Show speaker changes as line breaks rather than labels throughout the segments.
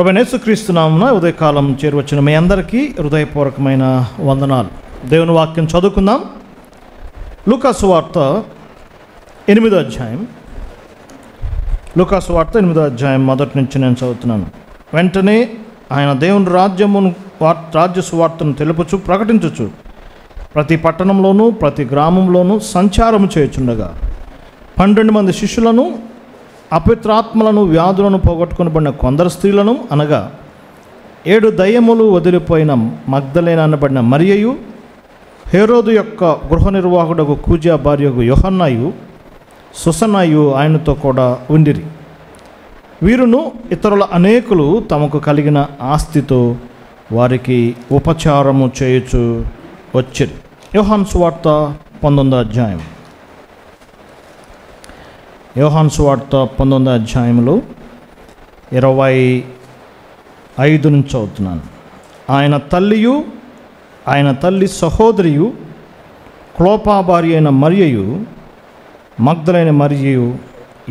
ప్రభువైన యేసుక్రీస్తు నామమున ఉదయకాలం చేరువచ్చిన మీ అందరికీ హృదయపూర్వకమైన వందనాలు. దేవుని వాక్యం చదువుకుందాం. లూకా సువార్త 8వ అధ్యాయం. లూకా సువార్త 8వ అధ్యాయం మొదటి నుంచి నేను చదువుతున్నాను. వెంటనే ఆయన దేవుని రాజ్య సువార్తను తెలుపుచు ప్రకటించుచు ప్రతి పట్టణంలోనూ ప్రతి గ్రామంలోనూ సంచారము చేయుచుండగా 12 మంది శిష్యులను, అపవిత్రాత్మలను, వ్యాధులను పోగొట్టుకొనబడిన కొందరు స్త్రీలను, అనగా 7 దయ్యములు వదిలిపోయిన మగ్దలేన అనబడిన మరియయు, హేరోదు యొక్క గృహ నిర్వాహకుడకు కూజా భార్యకు యోహన్నయు, సుసన్నయు ఆయనతో కూడా ఉండిరి. వీరును ఇతరుల అనేకులు తమకు కలిగిన ఆస్తితో వారికి ఉపచారము చేయుచు వచ్చిరి. యోహాను సువార్త 19వ అధ్యాయం. యోహాను సువార్త 19వ అధ్యాయంలో 25 నుంచి చదువుతున్నాను. ఆయన తల్లియు ఆయన తల్లి సహోదరియు క్లోపా భార్య అయిన మరియయు, మగ్దలైన మరియయు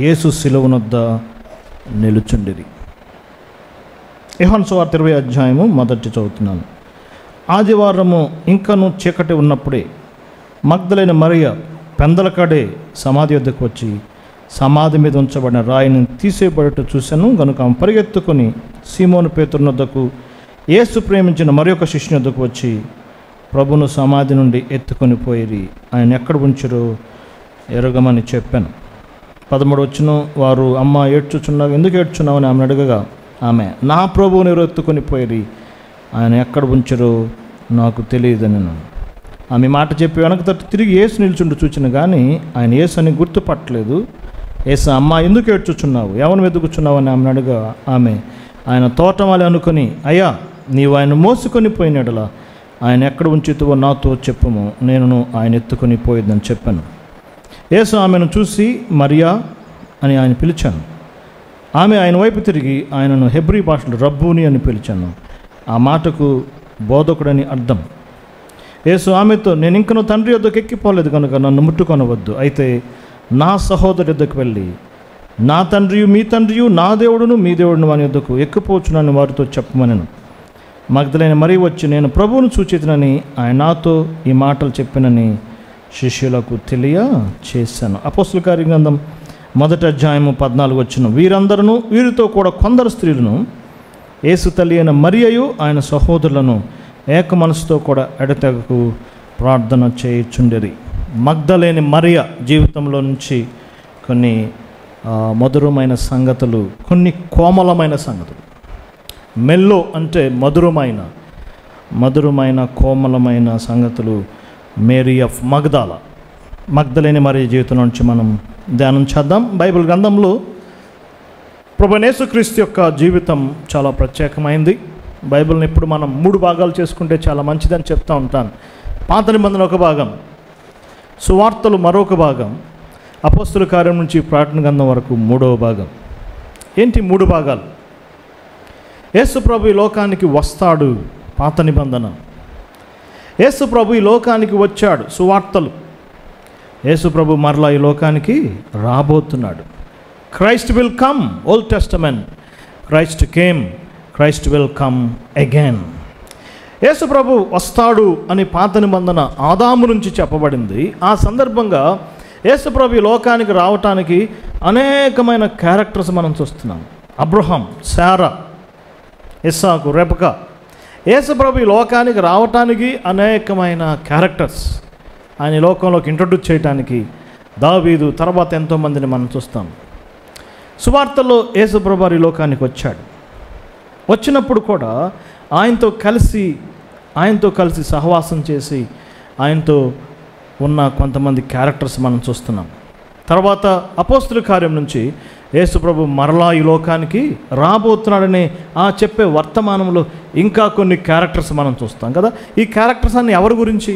యేసు శిలువనొద్ద నిలుచుండిరి. యోహాను సువార్త 20వ అధ్యాయము మొదటి చదువుతున్నాను. ఆదివారము ఇంకను చీకటి ఉన్నప్పుడే మగ్దలైన మరియ పెందలకాడే సమాధి వద్దకు వచ్చి సమాధి మీద ఉంచబడిన రాయిని తీసేయబడట చూశాను. గనుక ఆమె పరిగెత్తుకొని సీమోను పేతురు వద్దకు, యేసు ప్రేమించిన మరి ఒక శిష్యుని వద్దకు వచ్చి ప్రభును సమాధి నుండి ఎత్తుకొని పోయిరి, ఆయన ఎక్కడ ఉంచారో ఎరగమని చెప్పాను. 13 వచ్చిన వారు, అమ్మ ఏడ్చుచున్నావు, ఎందుకు ఏడ్చున్నావు అని ఆమెను అడగగా, ఆమె, నా ప్రభువుని ఎవరు ఎత్తుకొని పోయిరి, ఆయన ఎక్కడ ఉంచారో నాకు తెలియదని. ఆమె మాట చెప్పి వెనక తట్టు తిరిగి యేసు నిల్చుండి చూచిన కానీ ఆయన యేసు అని గుర్తుపట్టలేదు. యేసు, అమ్మ ఎందుకు ఏడ్చుచున్నావు, ఎవరిని వెతుకుచున్నావు అని ఆమెను అడగా, ఆమె, ఆయన తోటమాలి అనుకుని, అయ్యా నీవు ఆయన మోసుకొని పోయినడలా ఆయన ఎక్కడ ఉంచితువో నాతో చెప్పుము, నేను ఆయన ఎత్తుకొని పోయేదని చెప్పాను. యేసు ఆమెను చూసి మరియా అని ఆయన పిలిచాను. ఆమె ఆయన వైపు తిరిగి ఆయనను హెబ్రీ భాషలో రబ్బూని అని పిలిచాను. ఆ మాటకు బోధకుడని అర్థం. యేసు ఆమెతో, నేను ఇంకనూ తండ్రి వద్దకు ఎక్కిపోలేదు కనుక నన్ను ముట్టుకొనవద్దు. అయితే నా సహోదరు వద్దకు వెళ్ళి, నా తండ్రియు మీ తండ్రియు, నా దేవుడును మీ దేవుడును వాని వద్దకు ఎక్కిపోవచ్చునని వారితో చెప్పమనెను. మగ్దలైన మరి వచ్చి, నేను ప్రభువును చూచితినని ఆయన నాతో ఈ మాటలు చెప్పినని శిష్యులకు తెలియచేశాను. అపోస్తలుల కార్యగ్రంథం 1వ అధ్యాయము 14 వచ్చిన, వీరందరూ వీరితో కూడా కొందరు స్త్రీలను, యేసు తల్లి అయిన మరియయు ఆయన సహోదరులను ఏక మనసుతో కూడా ఎడతెగకు ప్రార్థన చేయుచుండిరి. మగ్దలేని మరియ జీవితంలో నుంచి కొన్ని మధురమైన సంగతులు, కొన్ని కోమలమైన సంగతులు. మెల్లో అంటే మధురమైన కోమలమైన సంగతులు. మేరీ ఆఫ్ మగ్దలేని మరియ జీవితం నుంచి మనం ధ్యానం చేద్దాం. బైబిల్ గ్రంథంలో ప్రభువైన యేసుక్రీస్తు యొక్క జీవితం చాలా ప్రత్యేకమైంది. బైబిల్ని ఇప్పుడు మనం 3 భాగాలు చేసుకుంటే చాలా మంచిదని చెప్తూ ఉంటాను. పాత నిబంధన ఒక భాగం, సువార్తలు మరొక భాగం, అపోస్తలుల కార్యం నుంచి ప్రకటన గ్రంథం వరకు 3వ భాగం. ఏంటి 3 భాగాలు? యేసు ప్రభు ఈ లోకానికి వస్తాడు, పాత నిబంధన. యేసు ప్రభు ఈ లోకానికి వచ్చాడు, సువార్తలు. యేసు ప్రభు మరలా ఈ లోకానికి రాబోతున్నాడు. Christ will come, old testament. Christ came, Christ will come again. Yesu ప్రభు వస్తాడు అని పాత నిబంధన ఆదాము నుంచి చెప్పబడింది. ఆ సందర్భంగా యేసు ప్రభు ఈ లోకానికి రావటానికి అనేకమైన క్యారెక్టర్స్ మనం చూస్తున్నాం. అబ్రహాం, శారా, ఇస్సాకు, రెబకా. యేసు ప్రభు ఈ లోకానికి రావటానికి అనేకమైన క్యారెక్టర్స్ ఆయన ఈ లోకంలోకి ఇంట్రొడ్యూస్ చేయడానికి, దావీదు, తర్వాత ఎంతోమందిని మనం చూస్తాం. సువార్తల్లో యేసు ప్రభు ఈ లోకానికి వచ్చాడు. వచ్చినప్పుడు కూడా ఆయనతో కలిసి సహవాసం చేసి ఆయనతో ఉన్న కొంతమంది క్యారెక్టర్స్ మనం చూస్తున్నాం. తర్వాత అపోస్తలుల కార్యం నుంచి యేసు ప్రభు మరలా ఈ లోకానికి రాబోతున్నాడనే చెప్పే వర్తమానంలో ఇంకా కొన్ని క్యారెక్టర్స్ మనం చూస్తాం కదా. ఈ క్యారెక్టర్స్ అన్ని ఎవరి గురించి?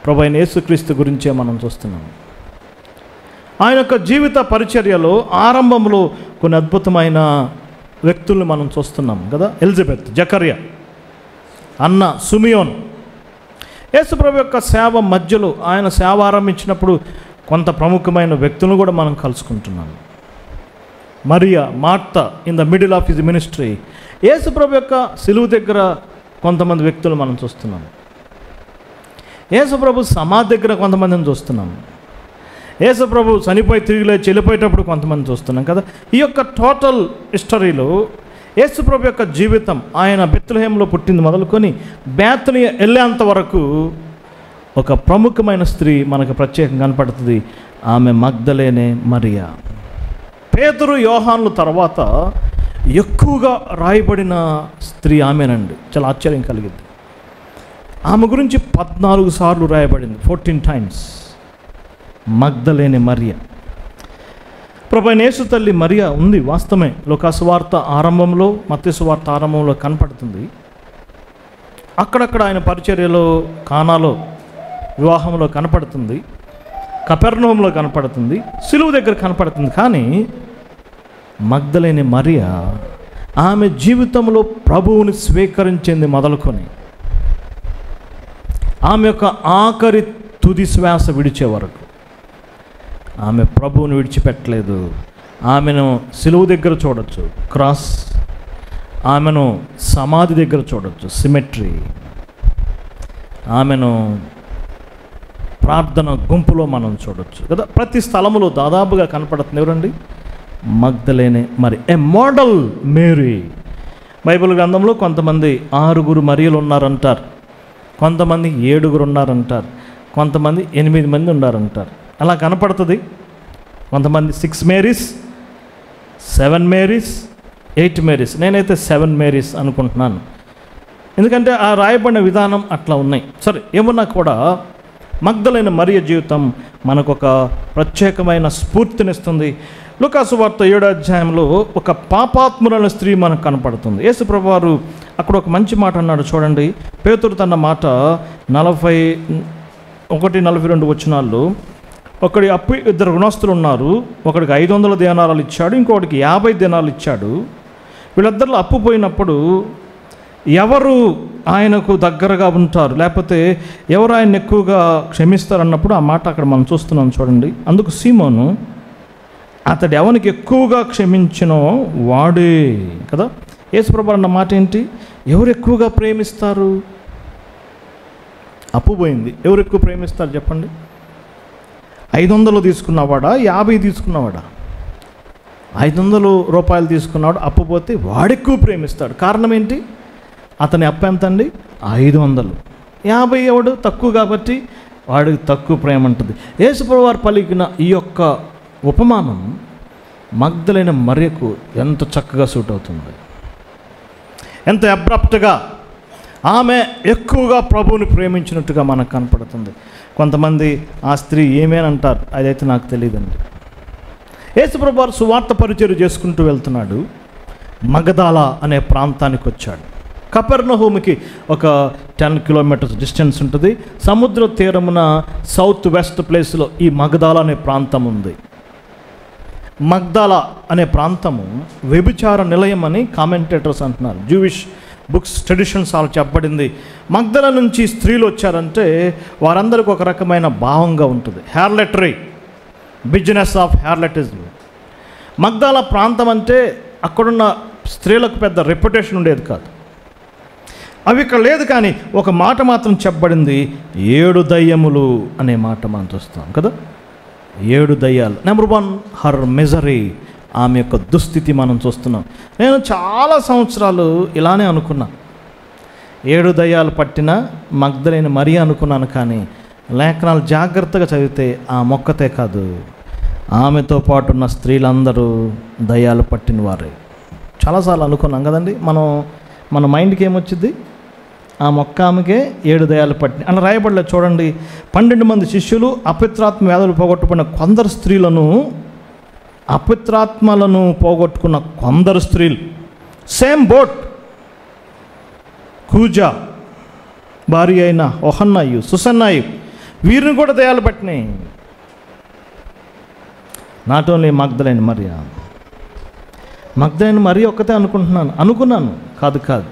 ప్రభువైన యేసుక్రీస్తు గురించే మనం చూస్తున్నాం. ఆయన యొక్క జీవిత పరిచర్యలో ఆరంభంలో కొన్ని అద్భుతమైన వ్యక్తుల్ని మనం చూస్తున్నాం కదా. ఎలిజబెత్, జకర్యా, అన్న, సుమియోన్. యేసు ప్రభు యొక్క సేవ మధ్యలో ఆయన సేవ ఆరంభించినప్పుడు కొంత ప్రముఖమైన వ్యక్తులను కూడా మనం కలుసుకుంటున్నాం. Mariya, Martha in the middle of his ministry. Yesu ప్రభు యొక్క సిలువ దగ్గర కొంతమంది వ్యక్తులు మనం చూస్తున్నాం. యేసు ప్రభు సమాధి దగ్గర కొంతమందిని చూస్తున్నాం. యేసు ప్రభు చనిపోయి తిరిగి లేచి వెళ్ళిపోయేటప్పుడు కొంతమంది చూస్తున్నాం కదా. ఈ యొక్క టోటల్ హిస్టరీలో యేసు ప్రభు యొక్క జీవితం, ఆయన బెత్లెహేంలో పుట్టింది మొదలుకొని బేతనియ వెళ్ళేంత వరకు ఒక ప్రముఖమైన స్త్రీ మనకు ప్రత్యేకంగా కనపడుతుంది. ఆమె మగ్దలేనే మరియా. పేతురు, యోహానుల తర్వాత ఎక్కువగా రాయబడిన స్త్రీ ఆమెనండి. చాలా ఆశ్చర్యం కలిగింది. ఆమె గురించి 14 సార్లు రాయబడింది, 14 times. మగ్దలేనే మరియా. ప్రభువైన యేసు తల్లి మరియా ఉంది, వాస్తవమే. లూకాసు వార్త ఆరంభంలో, మత్తయి సువార్త ఆరంభంలో కనపడుతుంది. అక్కడక్కడ ఆయన పరిచర్యలో, కానాలో, వివాహంలో కనపడుతుంది, కపెర్నహూములో కనపడుతుంది, సిలువ దగ్గర కనపడుతుంది. కానీ మగ్దలేనే మరియా ఆమె జీవితంలో ప్రభువుని స్వీకరించింది మొదలుకొని ఆమె యొక్క ఆఖరి తుది శ్వాస విడిచే వరకు ఆమె ప్రభువుని విడిచిపెట్టలేదు. ఆమెను సిలువ దగ్గర చూడొచ్చు, క్రాస్. ఆమెను సమాధి దగ్గర చూడొచ్చు, సిమెట్రీ. ఆమెను ప్రార్థన గుంపులో మనం చూడొచ్చు కదా. ప్రతి స్థలములో దాదాపుగా కనపడుతుంది. ఎవరండి? మగ్దలేనే మరి, ఏ మోడల్ మేరీ. బైబిల్ గ్రంథంలో కొంతమంది 6 మరియలు ఉన్నారంటారు, కొంతమంది 7 ఉన్నారంటారు, కొంతమంది 8 మంది ఉన్నారంటారు. అలా కనపడుతుంది. కొంతమంది 6 మేరీస్, 7 మేరీస్, 8 మేరీస్. నేనైతే 7 మేరీస్ అనుకుంటున్నాను, ఎందుకంటే ఆ రాయబడిన విధానం అట్లా ఉన్నాయి. సరే, ఏమన్నా కూడా మగ్దలేనే మరియ జీవితం మనకొక ప్రత్యేకమైన స్ఫూర్తినిస్తుంది. లూకాసు వార్త 7వ అధ్యాయంలో ఒక పాపాత్మురాల స్త్రీ మనకు కనపడుతుంది. యేసు ప్రభువారు అక్కడ ఒక మంచి మాట అన్నాడు చూడండి. పేతురు తన మాట 41-42 వచనాల్లో, ఒకడి అప్పు 2 రుణస్తులు ఉన్నారు. ఒకడికి 500 దేనారాలు ఇచ్చాడు, ఇంకొకటికి 50 దేనాలు ఇచ్చాడు. వీళ్ళిద్దరిలో అప్పు పోయినప్పుడు ఎవరు ఆయనకు దగ్గరగా ఉంటారు, లేకపోతే ఎవరు ఆయన ఎక్కువగా క్షమిస్తారు అన్నప్పుడు ఆ మాట అక్కడ మనం చూస్తున్నాం చూడండి. అందుకు సీమోను, అతడు ఎవరికి ఎక్కువగా క్షమించినో వాడే కదా. యేసుప్రభువు అన్న మాట ఏంటి? ఎవరు ఎక్కువగా ప్రేమిస్తారు? అప్పు పోయింది, ఎవరు ఎక్కువ ప్రేమిస్తారు చెప్పండి? 500 తీసుకున్నవాడా, 50 తీసుకున్నవాడా? 500 రూపాయలు తీసుకున్నాడు, అప్పు పోతే వాడెక్కువ ప్రేమిస్తాడు. కారణం ఏంటి? అతని అప్పు ఎంత అండి? 500. 50 ఎవడు తక్కువ కాబట్టి వాడికి తక్కువ ప్రేమ ఉంటుంది. యేసుప్రభువు వారు పలికిన ఈ యొక్క ఉపమానం మగ్దలేనే మరియకు ఎంత చక్కగా సూట్ అవుతుంది, ఎంత అబ్రప్ట్గా ఆమె ఎక్కువగా ప్రభువుని ప్రేమించినట్టుగా మనకు కనపడుతుంది. కొంతమంది ఆ స్త్రీ ఏమేనంటారు, అదైతే నాకు తెలియదండి. యేసుప్రభువు వారు సువార్త పరిచర్య చేసుకుంటూ వెళ్తున్నాడు. మగదాల అనే ప్రాంతానికి వచ్చాడు. కపెర్నహూముకి ఒక 10 kilometers డిస్టెన్స్ ఉంటుంది. సముద్ర తీరమున సౌత్ వెస్ట్ ప్లేస్లో ఈ మగదాల అనే ప్రాంతం ఉంది. మగ్దాల అనే ప్రాంతము వ్యభిచార నిలయం అని కామెంటేటర్స్ అంటున్నారు. జూవిష్ బుక్స్, ట్రెడిషన్స్ అలా చెప్పబడింది. మగ్దల నుంచి స్త్రీలు వచ్చారంటే వారందరికీ ఒక రకమైన భావంగా ఉంటుంది. హ్యార్లెటరీ, బిజినెస్ ఆఫ్ హ్యార్లెటిజం. మగ్దాల ప్రాంతం అంటే అక్కడున్న స్త్రీలకు పెద్ద రెప్యుటేషన్ ఉండేది కాదు. అవి ఇక్కడ లేదు. కానీ ఒక మాట మాత్రం చెప్పబడింది, 7 దయ్యములు అనే మాట మనం చూస్తాం కదా. 7 దయ్యాలు. నెంబర్ 1, హర్ మిజరీ, ఆమె యొక్క దుస్థితి మనం చూస్తున్నాం. నేను చాలా సంవత్సరాలు ఇలానే అనుకున్నా, 7 దయ్యాలు పట్టిన మగ్దలేనే మరియ అనుకున్నాను. కానీ లేఖనాలు జాగ్రత్తగా చదివితే ఆ మొక్కతే కాదు, ఆమెతో పాటు ఉన్న స్త్రీలందరూ దయ్యాలు పట్టిన వారే. చాలాసార్లు అనుకున్నాం కదండి. మన మైండ్కి ఏమొచ్చింది? ఆ మొక్క ఆమెకే 7 దయ్యాలు పట్టిన అలా రాయబడలేదు చూడండి. 12 మంది శిష్యులు, అపవిత్రాత్మ వ్యాధులు పోగొట్టుకున్న కొందరు స్త్రీలను, అపవిత్రాత్మలను పోగొట్టుకున్న కొందరు స్త్రీలు, సేమ్ బోట్. కూజా భార్య అయిన ఓహన్నాయు, సుసన్నాయు, వీరిని కూడా దయ్యాలు పట్టినాయి. నాట్ ఓన్లీ మగ్దలేనే మరియ. మగ్దలేనే మరియ ఒక్కతే అనుకున్నాను. కాదు.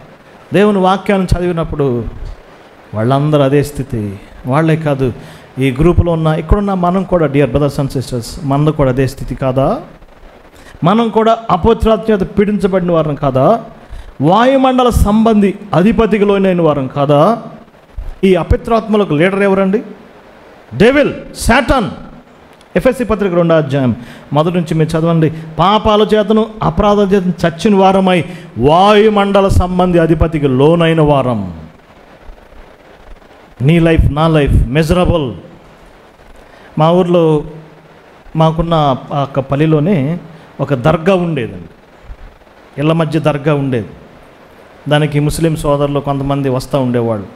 దేవుని వాక్యాన్ని చదివినప్పుడు వాళ్ళందరూ అదే స్థితి. వాళ్ళే కాదు, ఈ గ్రూపులో ఉన్న ఇక్కడున్న మనం కూడా, డియర్ బ్రదర్స్ అండ్ సిస్టర్స్, మనది కూడా అదే స్థితి కాదా? మనం కూడా అపవిత్రాత్మ చేత పీడించబడిన వారం కాదా? వాయుమండల సంబంధి అధిపతికి లోనైన వారం కాదా? ఈ అపవిత్రాత్మలకు లీడర్ ఎవరండి? Devil, Satan. ఎఫెసీ పత్రిక 2వ అధ్యాయం మొదటి నుంచి మీరు చదవండి. పాపాల చేతను అపరాధాల చేతను చచ్చిన వారమై వాయుమండల సంబంధి అధిపతికి లోనైన వారం. నీ లైఫ్, నా లైఫ్ మిజరబుల్. మా ఊర్లో మాకున్న ఒక పల్లెలోనే ఒక దర్గా ఉండేదండి. ఇళ్ళ మధ్య దర్గా ఉండేది. దానికి ముస్లిం సోదరులు కొంతమంది వస్తూ ఉండేవాళ్ళు.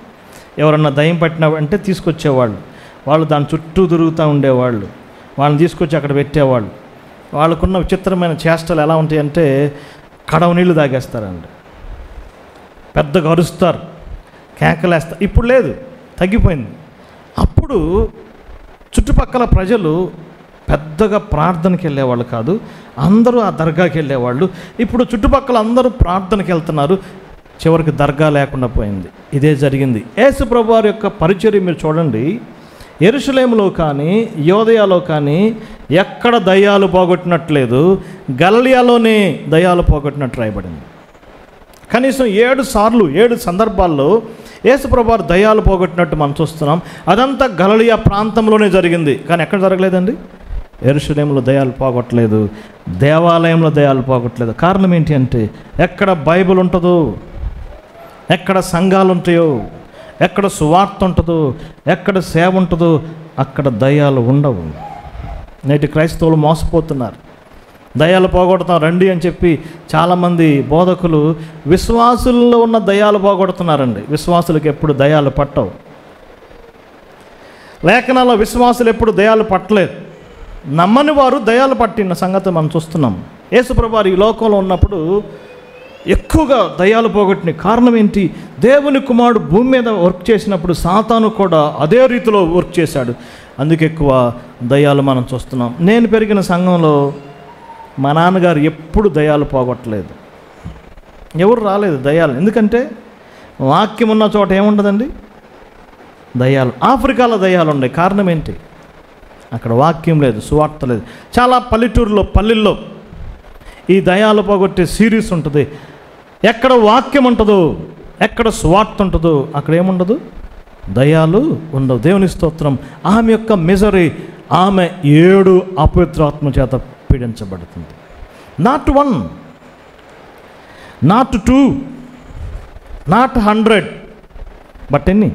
ఎవరన్నా దయ్యం పట్టినావంటే తీసుకొచ్చేవాళ్ళు. వాళ్ళు దాని చుట్టూ తిరుగుతూ ఉండేవాళ్ళు. వాళ్ళని తీసుకొచ్చి అక్కడ పెట్టేవాళ్ళు. వాళ్ళకున్న విచిత్రమైన చేష్టలు ఎలా ఉంటాయంటే కడవ నీళ్ళు తాగేస్తారండి, పెద్దగా అరుస్తారు, కేకలేస్తారు. ఇప్పుడు లేదు, తగ్గిపోయింది. అప్పుడు చుట్టుపక్కల ప్రజలు పెద్దగా ప్రార్థనకి వెళ్ళేవాళ్ళు కాదు, అందరూ ఆ దర్గాకి వెళ్ళేవాళ్ళు. ఇప్పుడు చుట్టుపక్కల అందరూ ప్రార్థనకి వెళ్తున్నారు. చివరికి దర్గా లేకుండా పోయింది. ఇదే జరిగింది. యేసు ప్రభువారి యొక్క పరిచర్య మీరు చూడండి. యెరూషలేములో కానీ యోదయలో కానీ ఎక్కడ దయ్యాలు పోగొట్టినట్లేదు, గలిలయలోనే దయ్యాలు పోగొట్టినట్టు రాయబడింది. కనీసం 7 సందర్భాల్లో యేసు ప్రభువారు దయ్యాలు పోగొట్టినట్టు మనం చూస్తున్నాం. అదంతా గలిలయ ప్రాంతంలోనే జరిగింది. కానీ ఎక్కడ జరగలేదండి? యెరూషలేములో దయ్యాలు పోగొట్టలేదు, దేవాలయంలో దయ్యాలు పోగొట్టలేదు. కారణం ఏంటి అంటే ఎక్కడ బైబిల్ ఉంటుందో, ఎక్కడ సంఘాలు ఉంటాయో, ఎక్కడ సువార్త ఉంటుందో, ఎక్కడ సేవ ఉంటుందో అక్కడ దయ్యాలు ఉండవు. నేటి క్రైస్తవులు మోసపోతున్నారు. దయ్యాలు పోగొడతాం రండి అని చెప్పి చాలామంది బోధకులు విశ్వాసుల్లో ఉన్న దయ్యాలు పోగొడుతున్నారండి. విశ్వాసులకు ఎప్పుడు దయ్యాలు పట్టవు. లేఖనాల్లో విశ్వాసులు ఎప్పుడు దయ్యాలు పట్టలేదు. నమ్మని వారు దయ్యాలు పట్టిన సంగతి మనం చూస్తున్నాం. యేసు ప్రభువారు ఈ లోకంలో ఉన్నప్పుడు ఎక్కువగా దయ్యాలు పోగొట్టిన కారణం ఏంటి? దేవుని కుమారుడు భూమి మీద వర్క్ చేసినప్పుడు సాతాను కూడా అదే రీతిలో వర్క్ చేశాడు. అందుకే ఎక్కువ దయ్యాలు మనం చూస్తున్నాం. నేను పెరిగిన సంఘంలో మా నాన్నగారు ఎప్పుడు దయ్యాలు పోగొట్టలేదు. ఎవరు రాలేదు దయ్యాలు. ఎందుకంటే వాక్యం ఉన్న చోట ఏముండదండి? దయ్యాలు. ఆఫ్రికాలో దయ్యాలు ఉన్నాయి. కారణం ఏంటి? అక్కడ వాక్యం లేదు, సువార్త లేదు. చాలా పల్లెల్లో ఈ దయ్యాలు పోగొట్టే సిరీస్ ఉంటుంది. ఎక్కడ వాక్యం ఉంటుందో, ఎక్కడ సువార్త ఉంటుందో అక్కడ ఏముండదు? దయ్యాలు ఉండవు. దేవుని స్తోత్రం. ఆమె యొక్క మిజరీ, ఆమె 7 అపవిత్రాత్మ చేత పీడించబడుతుంది. నాట్ 1, నాట్ 2, నాట్ 100, బట్ ఎన్ని?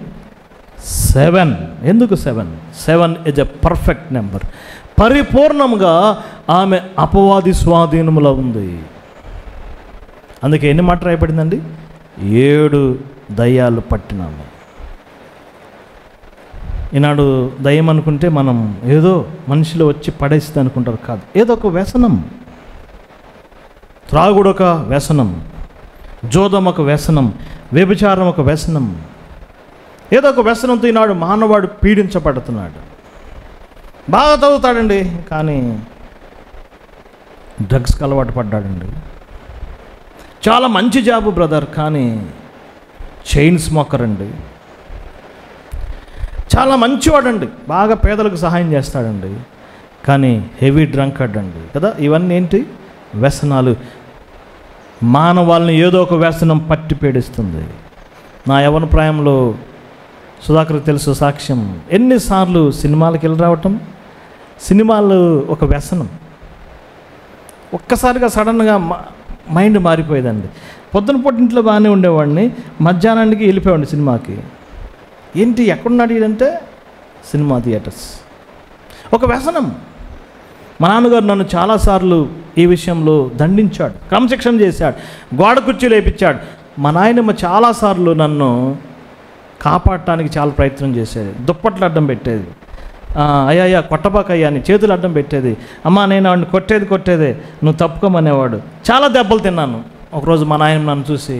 7. ఎందుకు 7? 7 ఇస్ ఎ పర్ఫెక్ట్ నెంబర్. పరిపూర్ణంగా ఆమె అపవాది స్వాధీనములో ఉంది. అందుకే ఎన్ని మాట రాయబడిందండి? 7 దయ్యాలు పట్టినాము. ఈనాడు దయ్యం అనుకుంటే మనం ఏదో మనిషిలో వచ్చి పడేస్తుంది అనుకుంటారు. కాదు, ఏదో ఒక వ్యసనం. త్రాగుడు ఒక వ్యసనం, జోదం ఒక వ్యసనం, వ్యభిచారం ఒక వ్యసనం. ఏదో ఒక వ్యసనంతో ఈనాడు మానవాడు పీడించబడుతున్నాడు. బాగా చదువుతాడండి కానీ డ్రగ్స్కి అలవాటు పడ్డాడండి. చాలా మంచి జాబు బ్రదర్ కానీ చైన్ స్మోకర్ అండి. చాలా మంచివాడండి, బాగా పేదలకు సహాయం చేస్తాడండి కానీ హెవీ డ్రంకర్డ్ అండి కదా. ఇవన్నీ ఏంటి? వ్యసనాలు. మానవాళ్ళని ఏదో ఒక వ్యసనం పట్టి పీడిస్తుంది. నా యవ్వన ప్రాయంలో సుధాకర్కి తెలుసు సాక్ష్యం. ఎన్నిసార్లు సినిమాలకు వెళ్ళి రావటం. సినిమాలు ఒక వ్యసనం. ఒక్కసారిగా సడన్గా మైండ్ మారిపోయేదండి. పొద్దున పూట ఇంట్లో బాగానే ఉండేవాడిని, మధ్యాహ్నానికి వెళ్ళిపోయాడు సినిమాకి. ఏంటి ఎక్కడున్నాడు ఇదంటే? Cinema theatres. ఒక వ్యసనం. మా నాన్నగారు నన్ను చాలాసార్లు ఈ విషయంలో దండించాడు, క్రమశిక్షణ చేశాడు, గోడ కుర్చీలు వేయించాడు. మా నాయనమ్మ చాలాసార్లు నన్ను కాపాడటానికి చాలా ప్రయత్నం చేసేది. దుప్పట్లు అడ్డం పెట్టేది. అయ్యా కొట్టబాకయ్యా అని చేతులు అడ్డం పెట్టేది. అమ్మా నేను వాడిని కొట్టేదే, నువ్వు తప్పుకోమనేవాడు. చాలా దెబ్బలు తిన్నాను. ఒకరోజు మా నాయనమ్మ నన్ను చూసి,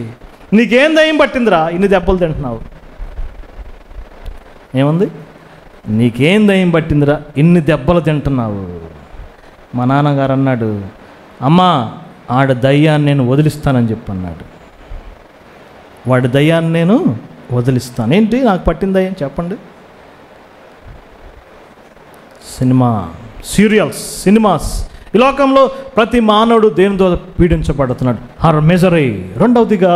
నీకేం దయ్యం పట్టిందిరా ఇన్ని దెబ్బలు తింటున్నావు? ఏముంది? నీకేం దయ్యం పట్టిందిరా ఇన్ని దెబ్బలు తింటున్నావు? మా నాన్నగారు అన్నాడు, అమ్మా ఆడ దయ్యాన్ని నేను వదిలిస్తానని చెప్పన్నాడు. వాడి దయ్యాన్ని నేను వదిలిస్తాను. ఏంటి నాకు పట్టిన దయ్యం చెప్పండి? Cinema, serials, cinemas. ఈ లోకంలో ప్రతి మానవుడు దేనితో పీడించబడుతున్నాడు. Her misery. రెండవదిగా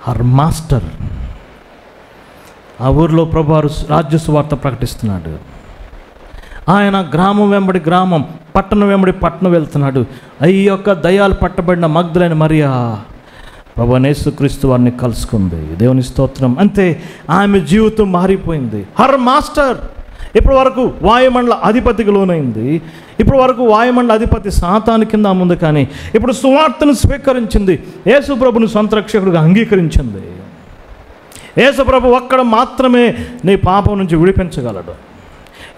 హర్ మాస్టర్. ఆ ఊరిలో ప్రభువారు రాజ్య సువార్త ప్రకటిస్తున్నాడు. ఆయన గ్రామం వెంబడి గ్రామం, పట్టణం వెంబడి పట్టణం వెళ్తున్నాడు. ఈ యొక్క దయ్యాలు పట్టబడిన మగ్దలైన మరియా ప్రభువైన యేసుక్రీస్తు వారిని కలుసుకుంది. దేవుని స్తోత్రం. అంతే, ఆమె జీవితం మారిపోయింది. Her master. ఇప్పటి వరకు వాయుమండల అధిపతికి లోనైంది. ఇప్పటి వరకు వాయుమండల అధిపతి సాతాను కింద ముందు, కానీ ఇప్పుడు సువార్తను స్వీకరించింది. యేసు ప్రభుని సొంత రక్షకుడిగా అంగీకరించింది. యేసు ప్రభు ఒక్కడ మాత్రమే నీ పాపం నుంచి విడిపించగలడు.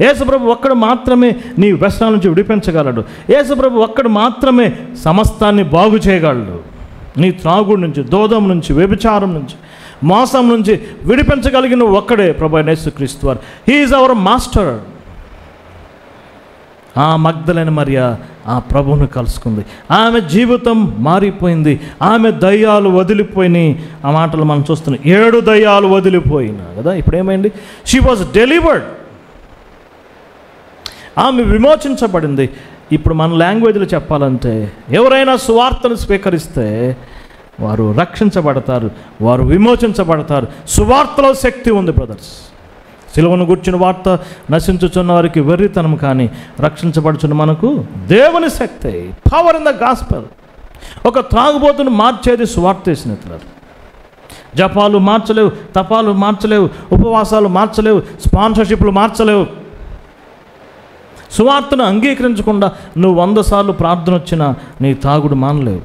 యేసు ప్రభు ఒక్కడు మాత్రమే నీ వ్యసనాల నుంచి విడిపించగలడు. యేసు ప్రభు ఒక్కడు మాత్రమే సమస్తాన్ని బాగు చేయగలడు. నీ త్రాగుడు నుంచి, దోదం నుంచి, వ్యభిచారం నుంచి, మోసం నుంచి విడిపించగలిగిన ఒక్కడే ప్రభువైన యేసుక్రీస్తు వారు. He is our master. ఆ మగ్దలైన మరియ ఆ ప్రభువును కలుసుకుంది. ఆమె జీవితం మారిపోయింది. ఆమె దయ్యాలు వదిలిపోయినాయి. ఆ మాటలు మనం చూస్తున్నాం. 7 దయ్యాలు వదిలిపోయినా కదా. ఇప్పుడు ఏమైంది? She was delivered. ఆమె విమోచించబడింది. ఇప్పుడు మన లాంగ్వేజ్లో చెప్పాలంటే ఎవరైనా సువార్తను స్వీకరిస్తే వారు రక్షించబడతారు, వారు విమోచించబడతారు. సువార్తలో శక్తి ఉంది బ్రదర్స్. సిలువను గుర్చిన వార్త నశించుచున్న వారికి వెర్రితనం, కానీ రక్షించబడుచున్న మనకు దేవుని శక్తి. Power in the gospel. ఒక త్రాగుబోతును మార్చేది సువార్త చేసినట్టు. జపాలు మార్చలేవు, తపాలు మార్చలేవు, ఉపవాసాలు మార్చలేవు, స్పాన్సర్షిప్లు మార్చలేవు. సువార్తను అంగీకరించకుండా నువ్వు 100 సార్లు ప్రార్థన వచ్చినా నీ తాగుడు మానలేవు.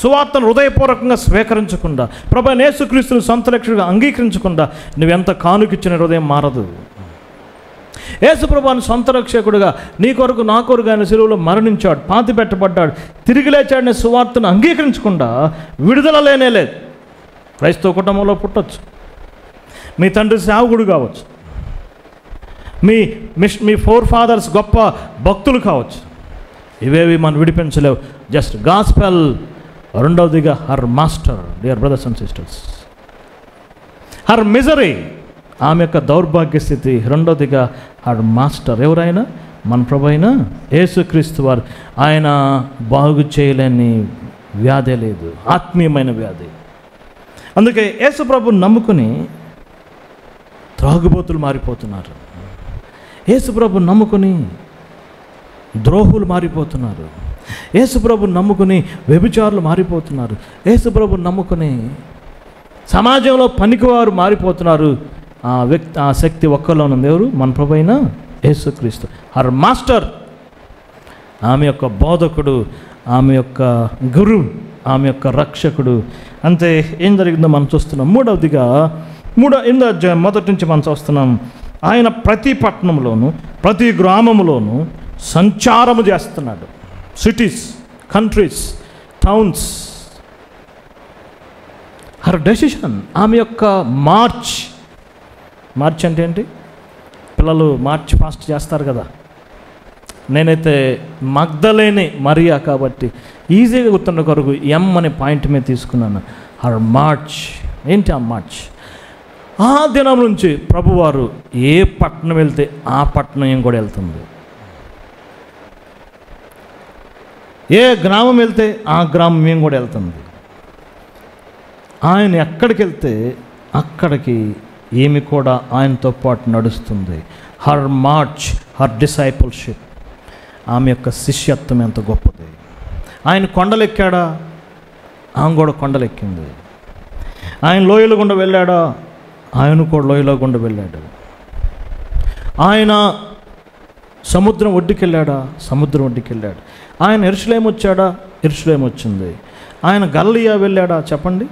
సువార్తను హృదయపూర్వకంగా స్వీకరించకుండా, ప్రభువైన యేసుక్రీస్తుని సొంత రక్షకుడిగా అంగీకరించకుండా నువ్వెంత కానుకిచ్చిన హృదయం మారదు. యేసు ప్రభువుని సొంత రక్షకుడిగా నీ కొరకు నా కొరకు ఆయన సిలువలో మరణించాడు, పాతి పెట్టబడ్డాడు, తిరిగి లేచాడనే సువార్తను అంగీకరించకుండా విడుదల లేనే లేదు. క్రైస్తవ కుటుంబంలో పుట్టవచ్చు, మీ తండ్రి సేవకుడు కావచ్చు, మీ ఫోర్ ఫాదర్స్ గొప్ప భక్తులు కావచ్చు. ఇవేవి మనం విడిపించలేవు. Just gospel. రెండవదిగా her master. Dear brothers and sisters, her misery. ఆమె యొక్క దౌర్భాగ్య స్థితి. రెండవదిగా హర్ మాస్టర్. ఎవరైనా? మన ప్రభు అయిన యేసుక్రీస్తు వారు. ఆయన బాగు చేయలేని వ్యాధి లేదు, ఆత్మీయమైన వ్యాధి. అందుకే యేసు ప్రభుని నమ్ముకుని త్రాగుబోతులు మారిపోతున్నారు. యేసు ప్రభుని నమ్ముకుని ద్రోహులు మారిపోతున్నారు. యేసు ప్రభుని నమ్ముకుని వ్యభిచారులు మారిపోతున్నారు. యేసు ప్రభుని నమ్ముకుని సమాజంలో పనికివారు మారిపోతున్నారు. ఆ శక్తి ఒక్కలో ఉంది. ఎవరు? మన ప్రభు అయిన యేసుక్రీస్తు. Her master. ఆమె యొక్క బోధకుడు, ఆమె యొక్క గురువు, ఆమె యొక్క రక్షకుడు. అంతే. ఏం జరిగిందో మనం చూస్తున్నాం. మూడవదిగా 8వ అధ్యాయం మొదటి నుంచి మనం చూస్తున్నాం. ఆయన ప్రతి పట్టణంలోనూ ప్రతి గ్రామంలోనూ సంచారము చేస్తున్నాడు. Cities, countries, towns. Her decision. ఆమె యొక్క మార్చ్ అంటే ఏంటి? పిల్లలు మార్చ్ పాస్ట్ చేస్తారు కదా. నేనైతే మగ్దలేని మరియా కాబట్టి ఈజీగా గుర్తుండే కొరకు ఎం అనే పాయింట్ మీద తీసుకున్నాను. Her March. ఏంటి ఆ మార్చ్? ఆ దినం నుంచి ప్రభువారు ఏ పట్టణం వెళ్తే ఆ పట్టణం కూడా వెళ్తుంది. ఏ గ్రామం వెళ్తే ఆ గ్రామం కూడా వెళ్తుంది. ఆయన ఎక్కడికి వెళ్తే అక్కడికి ఏమి కూడా ఆయనతో పాటు నడుస్తుంది. Her march, her discipleship. ఆమె యొక్క శిష్యత్వం ఎంత గొప్పది. ఆయన కొండలెక్కాడా? ఆమె కూడా కొండలెక్కింది. ఆయన లోయల గుండా వెళ్ళాడా? ఆయన కూడా లోయలో గుండా వెళ్ళాడు. ఆయన సముద్రం ఒడ్డుకి వెళ్ళాడా? సముద్రం ఒడ్డుకి వెళ్ళాడు. ఆయన యెరూషలేము వచ్చాడా? యెరూషలేము వచ్చింది. ఆయన గలిలయ వెళ్ళాడా? చెప్పండి.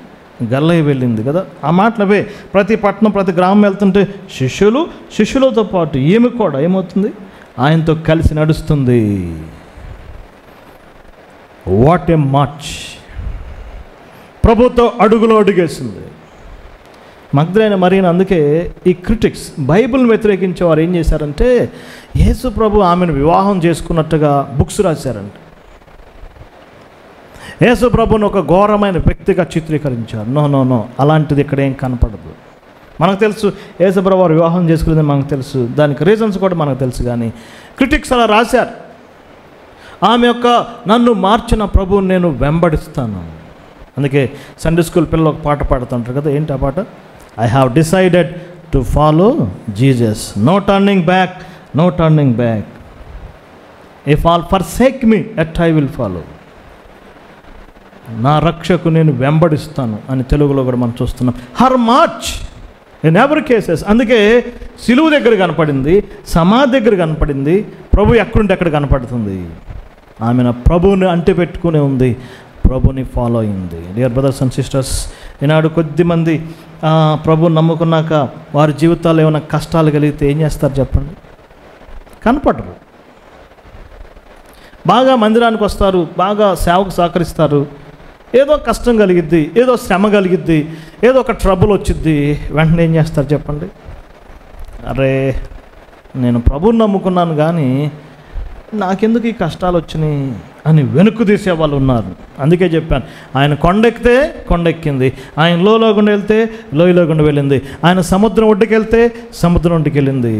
గలిలయ వెళ్ళింది కదా. ఆ మాటలవే. ప్రతి పట్టణం ప్రతి గ్రామం వెళ్తుంటే శిష్యులతో పాటు ఈమె కూడా ఏమవుతుంది? ఆయనతో కలిసి నడుస్తుంది. What a March. ప్రభుతో అడుగులో అడుగేసింది. మగ్దలైన మరియను. అందుకే ఈ క్రిటిక్స్, బైబిల్ని వ్యతిరేకించే వారు ఏం చేశారంటే యేసు ప్రభు ఆమెను వివాహం చేసుకున్నట్టుగా బుక్స్ రాశారంట. యేసు ప్రభుని ఒక ఘోరమైన వ్యక్తిగా చిత్రీకరించారు. నో, అలాంటిది ఇక్కడ ఏం కనపడదు. మనకు తెలుసు యేసు ప్రభు వారు వివాహం చేసుకునేది మనకు తెలుసు. దానికి రీజన్స్ కూడా మనకు తెలుసు. కానీ క్రిటిక్స్ అలా రాశారు. ఆమె యొక్క నన్ను మార్చిన ప్రభువుని నేను వెంబడిస్తాను. అందుకే సండే స్కూల్ పిల్లలు ఒక పాట పాడుతుంటారు కదా, ఏంటి ఆ పాట? I have decided to follow Jesus, no turning back, no turning back. If all forsake me yet I will follow. నా రక్షకు నేను వెంబడిస్తాను అని తెలుగులో కూడా మనం చూస్తున్నాం. Her march in every cases. అందుకే సిలువ దగ్గర కనపడింది, సమాధి దగ్గర కనపడింది, ప్రభు ఎక్కడుంటే ఎక్కడ కనపడుతుంది. ఆమె నా ప్రభువుని అంటి పెట్టుకునే ఉంది, ప్రభుని ఫాలో అయింది. డియర్ బ్రదర్స్ అండ్ సిస్టర్స్, ఈనాడు కొద్దిమంది ప్రభుని నమ్ముకున్నాక వారి జీవితాల్లో ఏమైనా కష్టాలు కలిగితే ఏం చేస్తారు చెప్పండి? కనపడరు. బాగా మందిరానికి వస్తారు, బాగా సేవకు సహకరిస్తారు, ఏదో కష్టం కలిగిద్ది, ఏదో శ్రమ కలిగిద్ది, ఏదో ఒక ట్రబుల్ వచ్చిద్ది, వెంటనే ఏం చేస్తారు చెప్పండి? అరే నేను ప్రభువుని నమ్ముకున్నాను కానీ నాకెందుకు ఈ కష్టాలు వచ్చినాయి అని వెనుక్కు తీసే వాళ్ళు ఉన్నారు. అందుకే చెప్పాను, ఆయన కొండెక్కితే కొండెక్కింది, ఆయన లోలో గుండా వెళ్తే లోయలో గుండా వెళ్ళింది, ఆయన సముద్రం ఒడ్డుకి వెళ్తే సముద్రం ఒడ్డుకి వెళ్ళింది.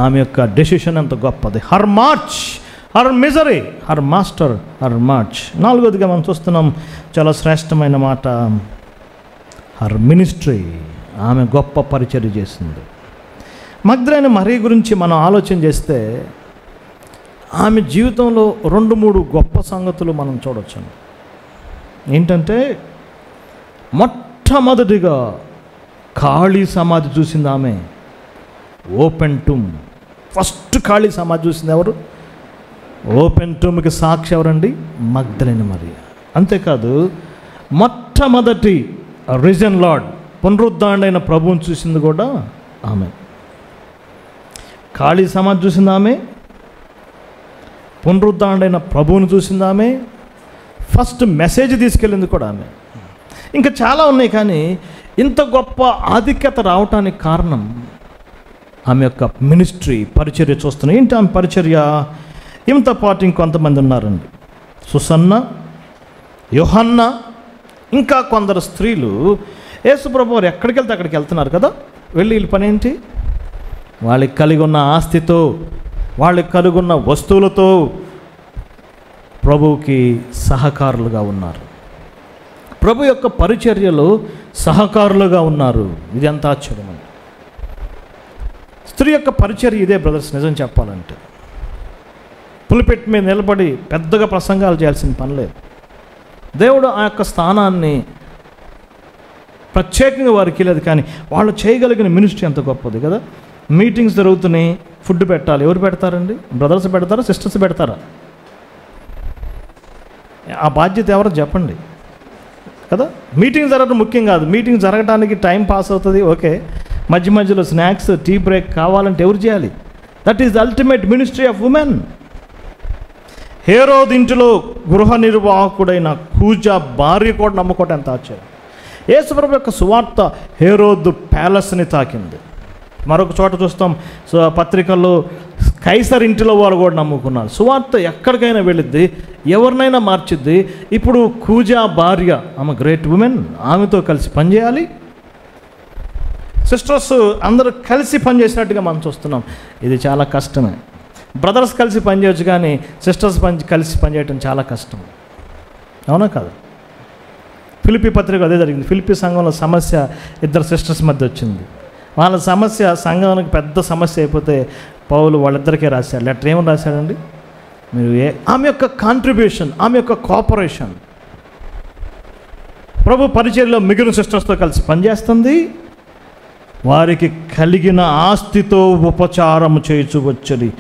ఆమె యొక్క డెసిషన్ ఎంత గొప్పది. Her march, her misery, her master, her march. నాలుగోదిగా మనం చూస్తున్నాం చాలా శ్రేష్టమైన మాట, హర్ మినిస్ట్రీ. ఆమె గొప్ప పరిచర్య చేసింది. మగ్దలేనే మరియ గురించి మనం ఆలోచన చేస్తే ఆమె జీవితంలో 2-3 గొప్ప సంగతులు మనం చూడవచ్చు. ఏంటంటే మొట్టమొదటిగా ఖాళీ సమాధి చూసింది ఆమె. Open tomb. ఫస్ట్ ఖాళీ సమాధి చూసింది ఎవరు? ఓపెన్ టూమ్కి సాక్షి ఎవరండి? మగ్దలేనే మరియ. అంతేకాదు మొట్టమొదటి రిజన్ లార్డ్, పునరుద్ధారుడైన ప్రభువుని చూసింది కూడా ఆమె. ఖాళీ సమాధి చూసింది ఆమె, పునరుద్ధారుడైన ప్రభువుని చూసింది ఆమె, ఫస్ట్ మెసేజ్ తీసుకెళ్ళింది కూడా ఆమె. ఇంకా చాలా ఉన్నాయి, కానీ ఇంత గొప్ప ఆధిక్యత రావటానికి కారణం ఆమె యొక్క మినిస్ట్రీ, పరిచర్య చూస్తున్నాం. ఏంటి ఆమె పరిచర్య? ఈమెతో పాటు ఇంకొంతమంది ఉన్నారండి. సుసన్న, యోహన్న, ఇంకా కొందరు స్త్రీలు యేసుప్రభు వారు ఎక్కడికి వెళ్తే అక్కడికి వెళ్తున్నారు కదా. వెళ్ళి వీళ్ళ పని ఏంటి? వాళ్ళకి కలిగి ఉన్న ఆస్తితో, వాళ్ళకి కలిగి ఉన్న వస్తువులతో ప్రభువుకి సహకారులుగా ఉన్నారు. ప్రభు యొక్క పరిచర్యలో సహకారులుగా ఉన్నారు. ఇది ఎంత ఆశ్చర్యం. స్త్రీ యొక్క పరిచర్య ఇదే బ్రదర్స్. నిజం చెప్పాలంటే పులిపెట్టి మీద నిలబడి పెద్దగా ప్రసంగాలు చేయాల్సిన పని లేదు. దేవుడు ఆ యొక్క స్థానాన్ని ప్రత్యేకంగా వారికి లేదు, కానీ వాళ్ళు చేయగలిగిన మినిస్ట్రీ ఎంత గొప్పది కదా. మీటింగ్స్ జరుగుతున్నాయి, ఫుడ్ పెట్టాలి. ఎవరు పెడతారండి? బ్రదర్స్ పెడతారా, సిస్టర్స్ పెడతారా? ఆ బాధ్యత ఎవరో చెప్పండి కదా. మీటింగ్ జరగడం ముఖ్యం కాదు. మీటింగ్ జరగడానికి టైం పాస్ అవుతుంది, ఓకే. మధ్య మధ్యలో స్నాక్స్, టీ బ్రేక్ కావాలంటే ఎవరు చేయాలి? That is the ultimate ministry of women. హేరోదు ఇంటిలో గృహ నిర్వాహకుడైన కూజా భార్య కూడా నమ్ముకోవటం ఎంత ఆశ్చర్యం. యేసుప్రభు యొక్క సువార్త హేరోదు ప్యాలెస్ని తాకింది. మరొక చోట చూస్తాం పత్రికల్లో కైసర్ ఇంటిలో వారు కూడా నమ్ముకున్నారు. సువార్త ఎక్కడికైనా వెళ్ళిద్ది, ఎవరినైనా మార్చిద్ది. ఇప్పుడు కూజా భార్య, ఆమె గ్రేట్ ఉమెన్, ఆమెతో కలిసి పనిచేయాలి. సిస్టర్స్ అందరూ కలిసి పనిచేసినట్టుగా మనం చూస్తున్నాం. ఇది చాలా కష్టమే. బ్రదర్స్ కలిసి పనిచేయచ్చు, కానీ సిస్టర్స్ కలిసి పనిచేయటం చాలా కష్టం. అవునా కాదు? ఫిలిప్పీ పత్రిక అదే జరిగింది. ఫిలిప్పీ సంఘంలో సమస్య ఇద్దరు సిస్టర్స్ మధ్య వచ్చింది. వాళ్ళ సమస్య సంఘానికి పెద్ద సమస్య అయిపోతే పౌలు వాళ్ళిద్దరికీ రాశాడు లెటర్. ఏమని రాశాడండి? మీరు ఆమె యొక్క కాంట్రిబ్యూషన్, ఆమె యొక్క కోఆపరేషన్ ప్రభు పరిచర్యలో మిగిలిన సిస్టర్స్తో కలిసి పనిచేస్తుంది. వారికి కలిగిన ఆస్తితో ఉపచారం చేయించు వచ్చేది.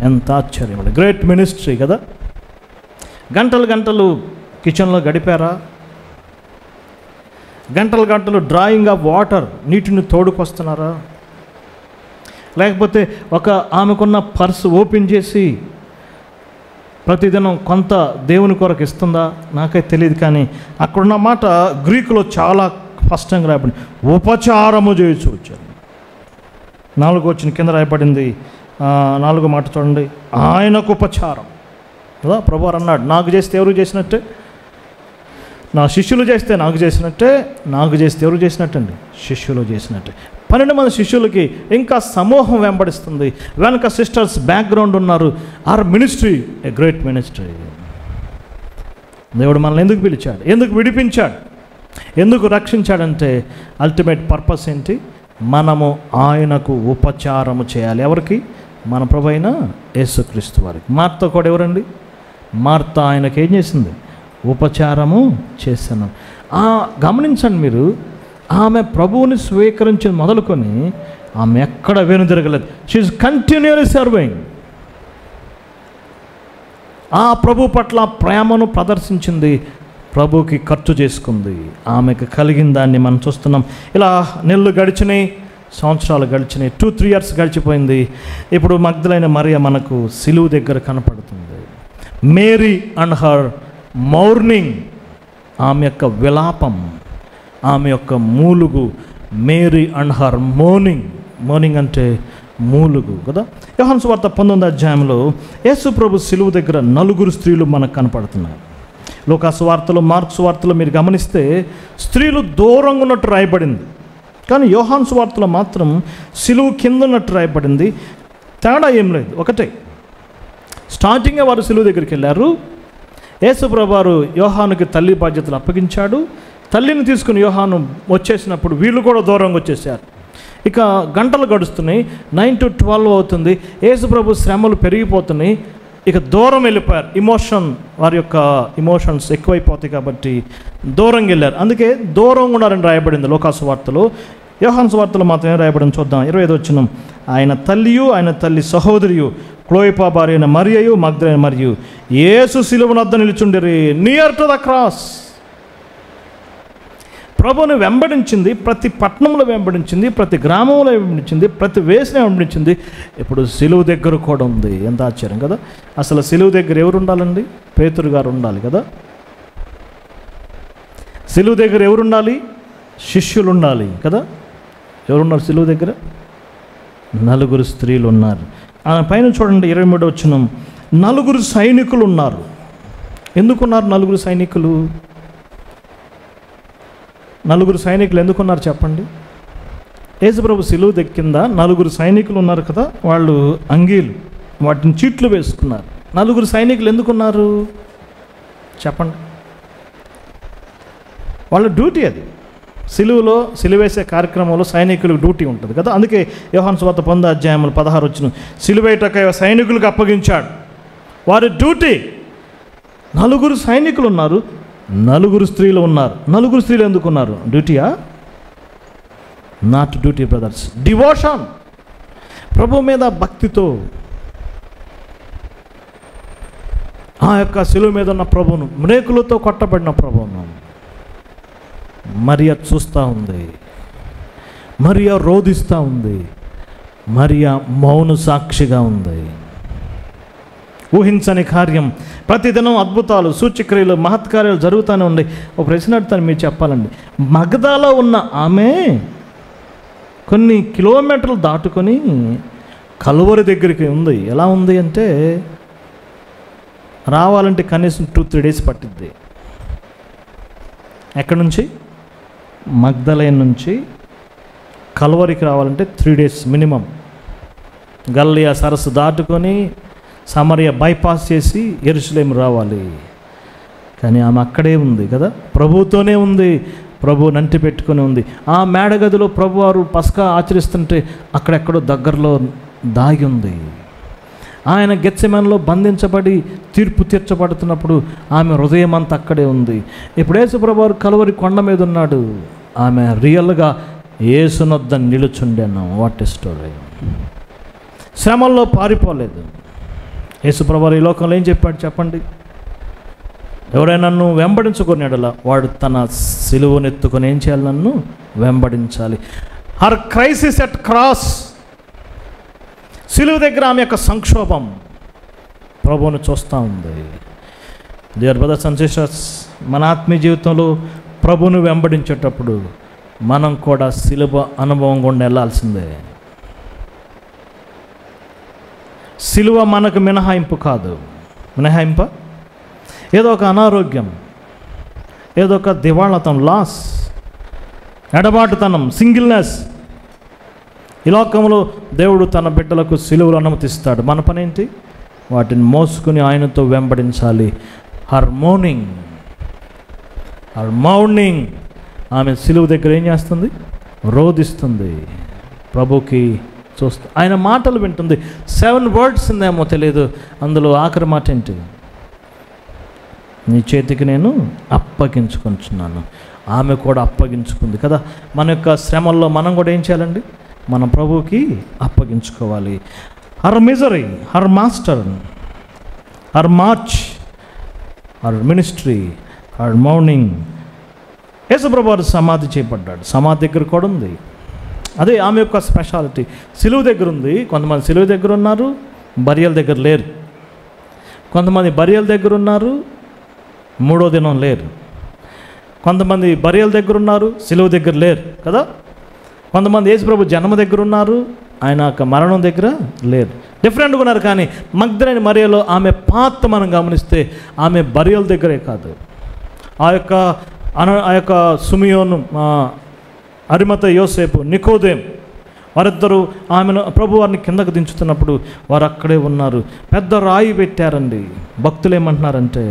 ఎంత ఆశ్చర్యం! గ్రేట్ మినిస్ట్రీ కదా. గంటలు గంటలు కిచెన్లో గడిపారా? గంటలు గంటలు డ్రాయింగ్ ఆఫ్ వాటర్, నీటిని తోడుకొస్తున్నారా? లేకపోతే ఒక ఆమెకున్న పర్సు ఓపెన్ చేసి ప్రతిదినం కొంత దేవుని కొరకు ఇస్తుందా? నాకైతే తెలియదు, కానీ అక్కడున్న మాట గ్రీకులో చాలా స్పష్టంగా రాయబడింది, ఉపచారము చేయొచ్చు వచ్చారు. 4 వచ్చిన కింద రాయబడింది. 4 మాట చూడండి, ఆయనకు ఉపచారం కదా. ప్రభువారు అన్నాడు, నాకు చేస్తే ఎవరు చేసినట్టే, నా శిష్యులు చేస్తే నాకు చేసినట్టే, నాకు చేస్తే ఎవరు చేసినట్టండి? శిష్యులు చేసినట్టే. 12 మంది శిష్యులకి ఇంకా సమూహం వెంబడిస్తుంది. వెనక సిస్టర్స్ బ్యాక్గ్రౌండ్ ఉన్నారు. Our ministry a great ministry. దేవుడు మనల్ని ఎందుకు పిలిచాడు, ఎందుకు విడిపించాడు, ఎందుకు రక్షించాడంటే అల్టిమేట్ పర్పస్ ఏంటి? మనము ఆయనకు ఉపచారము చేయాలి. ఎవరికి? మన ప్రభు అయిన యేసుక్రీస్తు వారికి. మార్త కూడా ఎవరండి? మార్త ఆయనకి ఏం చేసింది? ఉపచారము చేశాను. గమనించండి మీరు, ఆమె ప్రభువుని స్వీకరించి మొదలుకొని ఆమె ఎక్కడ వెనుదిరగలేదు. She is continually serving. ఆ ప్రభు పట్ల ప్రేమను ప్రదర్శించింది, ప్రభుకి ఖర్చు చేసుకుంది. ఆమెకు కలిగిన దాన్ని మనం చూస్తున్నాం. ఇలా నెలలు గడిచినాయి, సంవత్సరాలు గడిచినాయి, 2-3 years గడిచిపోయింది. ఇప్పుడు మగ్దలైన మరియ మనకు సిలువ దగ్గర కనపడుతుంది. మేరీ అండ్ హర్ మౌర్నింగ్, ఆమె యొక్క విలాపం, ఆమె యొక్క మూలుగు. Mary and her mourning. Mourning అంటే మూలుగు కదా. యోహాను సువార్త 19వ అధ్యాయంలో యేసు ప్రభు సిలువ దగ్గర 4 స్త్రీలు మనకు కనపడుతున్నారు. లూకా సువార్తలో, మార్కు సువార్తలో మీరు గమనిస్తే స్త్రీలు దూరంగా ఉన్నట్టు రాయబడింది. కానీ యోహాను సువార్తలో మాత్రం సిలువ కింద ఉన్నట్టు రాయబడింది. తేడా ఏం లేదు, ఒకటే. స్టార్టింగే వారు సిలువ దగ్గరికి వెళ్ళారు. యేసు ప్రభు వారు యోహానుకి తల్లి బాధ్యతలు అప్పగించాడు. తల్లిని తీసుకుని యోహాను వచ్చేసినప్పుడు వీళ్ళు కూడా దూరంగా వచ్చేసారు. ఇక గంటలు గడుస్తున్నాయి, 9 to 12 అవుతుంది. యేసు ప్రభు శ్రమలు పెరిగిపోతున్నాయి. ఇక దూరం వెళ్ళిపోయారు. వారి యొక్క ఇమోషన్స్ ఎక్కువైపోతాయి కాబట్టి దూరంగా వెళ్ళారు. అందుకే దూరంగా ఉన్నారని రాయబడింది లూకా సువార్తలో. యోహాను సువార్తలో మాత్రమే రాయబడింది. చూద్దాం 25వ వచనం. ఆయన తల్లియు ఆయన తల్లి సహోదరియు క్లోయపా భార్య అయిన మరియయు మగ్దలైన మరియు యేసు సిలువ వద్ద నిలుచుండిరి, నియర్ టు ద క్రాస్. ప్రభువుని వెంబడించింది, ప్రతి పట్టణంలో వెంబడించింది, ప్రతి గ్రామంలో వెంబడించింది, ప్రతి వేసిన వెంబడించింది. ఇప్పుడు సిలువ దగ్గర కూడా ఉంది. ఎంత ఆశ్చర్యం కదా. అసలు సిలువ దగ్గర ఎవరు ఉండాలండి? పేతురు గారు ఉండాలి కదా. సిలువ దగ్గర ఎవరు ఉండాలి? శిష్యులు ఉండాలి కదా. ఎవరున్నారు సిలువ దగ్గర? 4 స్త్రీలు ఉన్నారు. ఆ పైన చూడండి 23వ వచనం. 4 సైనికులు ఉన్నారు. ఎందుకున్నారు 4 సైనికులు? 4 సైనికులు ఎందుకున్నారు చెప్పండి? యేసుప్రభు సిలువ దగ్గర కింద 4 సైనికులు ఉన్నారు కదా. వాళ్ళు అంగీలు, వాటిని చీట్లు వేసుకున్నారు. 4 సైనికులు ఎందుకున్నారు చెప్పండి? వాళ్ళ డ్యూటీ అది. సిలువలో సిలువేసే కార్యక్రమంలో సైనికులకు డ్యూటీ ఉంటుంది కదా. అందుకే యోహాను సువార్త 19వ అధ్యాయంలో 16 వచనం, సిలువేటకై సైనికులకు అప్పగించాడు. వారి డ్యూటీ. 4 సైనికులు ఉన్నారు, 4 స్త్రీలు ఉన్నారు. 4 స్త్రీలు ఎందుకున్నారు? డ్యూటీయా? Not duty brothers, devotion. ప్రభు మీద భక్తితో ఆ యొక్క సిలువ మీద ఉన్న ప్రభువును, మ్రేకులతో కొట్టబడిన ప్రభువును మరియ చూస్తూ ఉంది, మరియ రోధిస్తూ ఉంది, మరియ మౌన సాక్షిగా ఉంది. ఊహించని కార్యం. ప్రతిదినం అద్భుతాలు, సూచక్రియలు, మహత్కార్యాలు జరుగుతూనే ఉన్నాయి. ఒక ప్రశ్న అడుగుతాను, మీరు చెప్పాలండి. మగదాలో ఉన్న ఆమె కొన్ని కిలోమీటర్లు దాటుకొని కలువరి దగ్గరికి ఉంది. ఎలా ఉంది అంటే రావాలంటే కనీసం 2-3 days పట్టిద్ది. ఎక్కడి నుంచి? మగ్దలైన్ నుంచి కలువరికి రావాలంటే 3 days మినిమం. గల్లియా సరస్సు దాటుకొని సమరయ బైపాస్ చేసి యెరూషలేము రావాలి. కానీ ఆమె అక్కడే ఉంది కదా, ప్రభువుతోనే ఉంది, ప్రభు నంటి పెట్టుకొని ఉంది. ఆ మేడగదిలో ప్రభువారు పస్కా ఆచరిస్తుంటే అక్కడెక్కడో దగ్గరలో దాగి ఉంది. ఆయన గెత్సెమనేలో బంధించబడి తీర్పు తీర్చబడుతున్నప్పుడు ఆమె హృదయం అంతా అక్కడే ఉంది. ఇప్పుడు యేసు ప్రభువారు కలువరి కొండ మీద ఉన్నాడు, ఆమె రియల్గా యేసునొద్ద నిలుచుండెను. What a story. శ్రమల్లో పారిపోలేదు. యేసు ప్రభువారు ఈ లోకంలో ఏం చెప్పాడు చెప్పండి? ఎవరైనా నన్ను వెంబడించుకునేడలా వాడు తన సిలువనెత్తుకొని ఏం చేయాలి? నన్ను వెంబడించాలి. Her crisis at cross. సిలువ దగ్గర ఆమె యొక్క సంక్షోభం ప్రభువును చూస్తూ ఉంది. డియర్ బ్రదర్స్ అండ్ సిస్టర్స్, మన ఆత్మీయ జీవితంలో ప్రభువును వెంబడించేటప్పుడు మనం కూడా సిలువ అనుభవం గుండా వెళ్ళాల్సిందే. సిలువ మనకు మినహాయింపు కాదు. మినహాయింప ఏదో ఒక అనారోగ్యం, ఏదో ఒక దివాళతనం, లాస్, ఎడబాటుతనం, సింగిల్నెస్, ఈ లోకంలో దేవుడు తన బిడ్డలకు సిలువలు అనుమతిస్తాడు. మన పని ఏంటి? వాటిని మోసుకుని ఆయనతో వెంబడించాలి. హర్ మార్నింగ్ ఆమె సిలువ దగ్గర ఏం చేస్తుంది? రోదిస్తుంది, ప్రభుకి చూస్తుంది, ఆయన మాటలు వింటుంది. 7 words ఉందేమో తెలియదు, అందులో ఆఖరి మాట ఏంటి? నీ చేతికి నేను అప్పగించుకుంటున్నాను. ఆమె కూడా అప్పగించుకుంది కదా. మన యొక్క శ్రమల్లో మనం కూడా ఏం చేయాలండి? మన ప్రభువుకి అప్పగించుకోవాలి. Her misery, her master, her march, her ministry, her mourning. యేసుప్రభు వారు సమాధి చేయబడ్డాడు. సమాధి దగ్గర కూడా ఉంది. అదే ఆమె యొక్క స్పెషాలిటీ. సిలువ దగ్గర ఉంది. కొంతమంది సిలువ దగ్గర ఉన్నారు, బరియల్ దగ్గర లేరు. కొంతమంది బరియల్ దగ్గర ఉన్నారు, 3వ దినం లేరు. కొంతమంది బరియల్ దగ్గర ఉన్నారు, సిలువ దగ్గర లేరు కదా. కొంతమంది యేసుప్రభు జన్మ దగ్గర ఉన్నారు, ఆయన యొక్క మరణం దగ్గర లేరు. డిఫరెంట్గా ఉన్నారు. కానీ మగ్దలేని మరియలో ఆమె పాత్ర మనం గమనిస్తే ఆమె బరియల్ దగ్గరే కాదు, ఆ యొక్క సుమియోను, అరిమత యోసేపు, నికోదేం, వారిద్దరూ ఆమెను ప్రభు వారిని కిందకు దించుతున్నప్పుడు వారు అక్కడే ఉన్నారు. పెద్ద రాయి పెట్టారండి. భక్తులు ఏమంటున్నారంటే,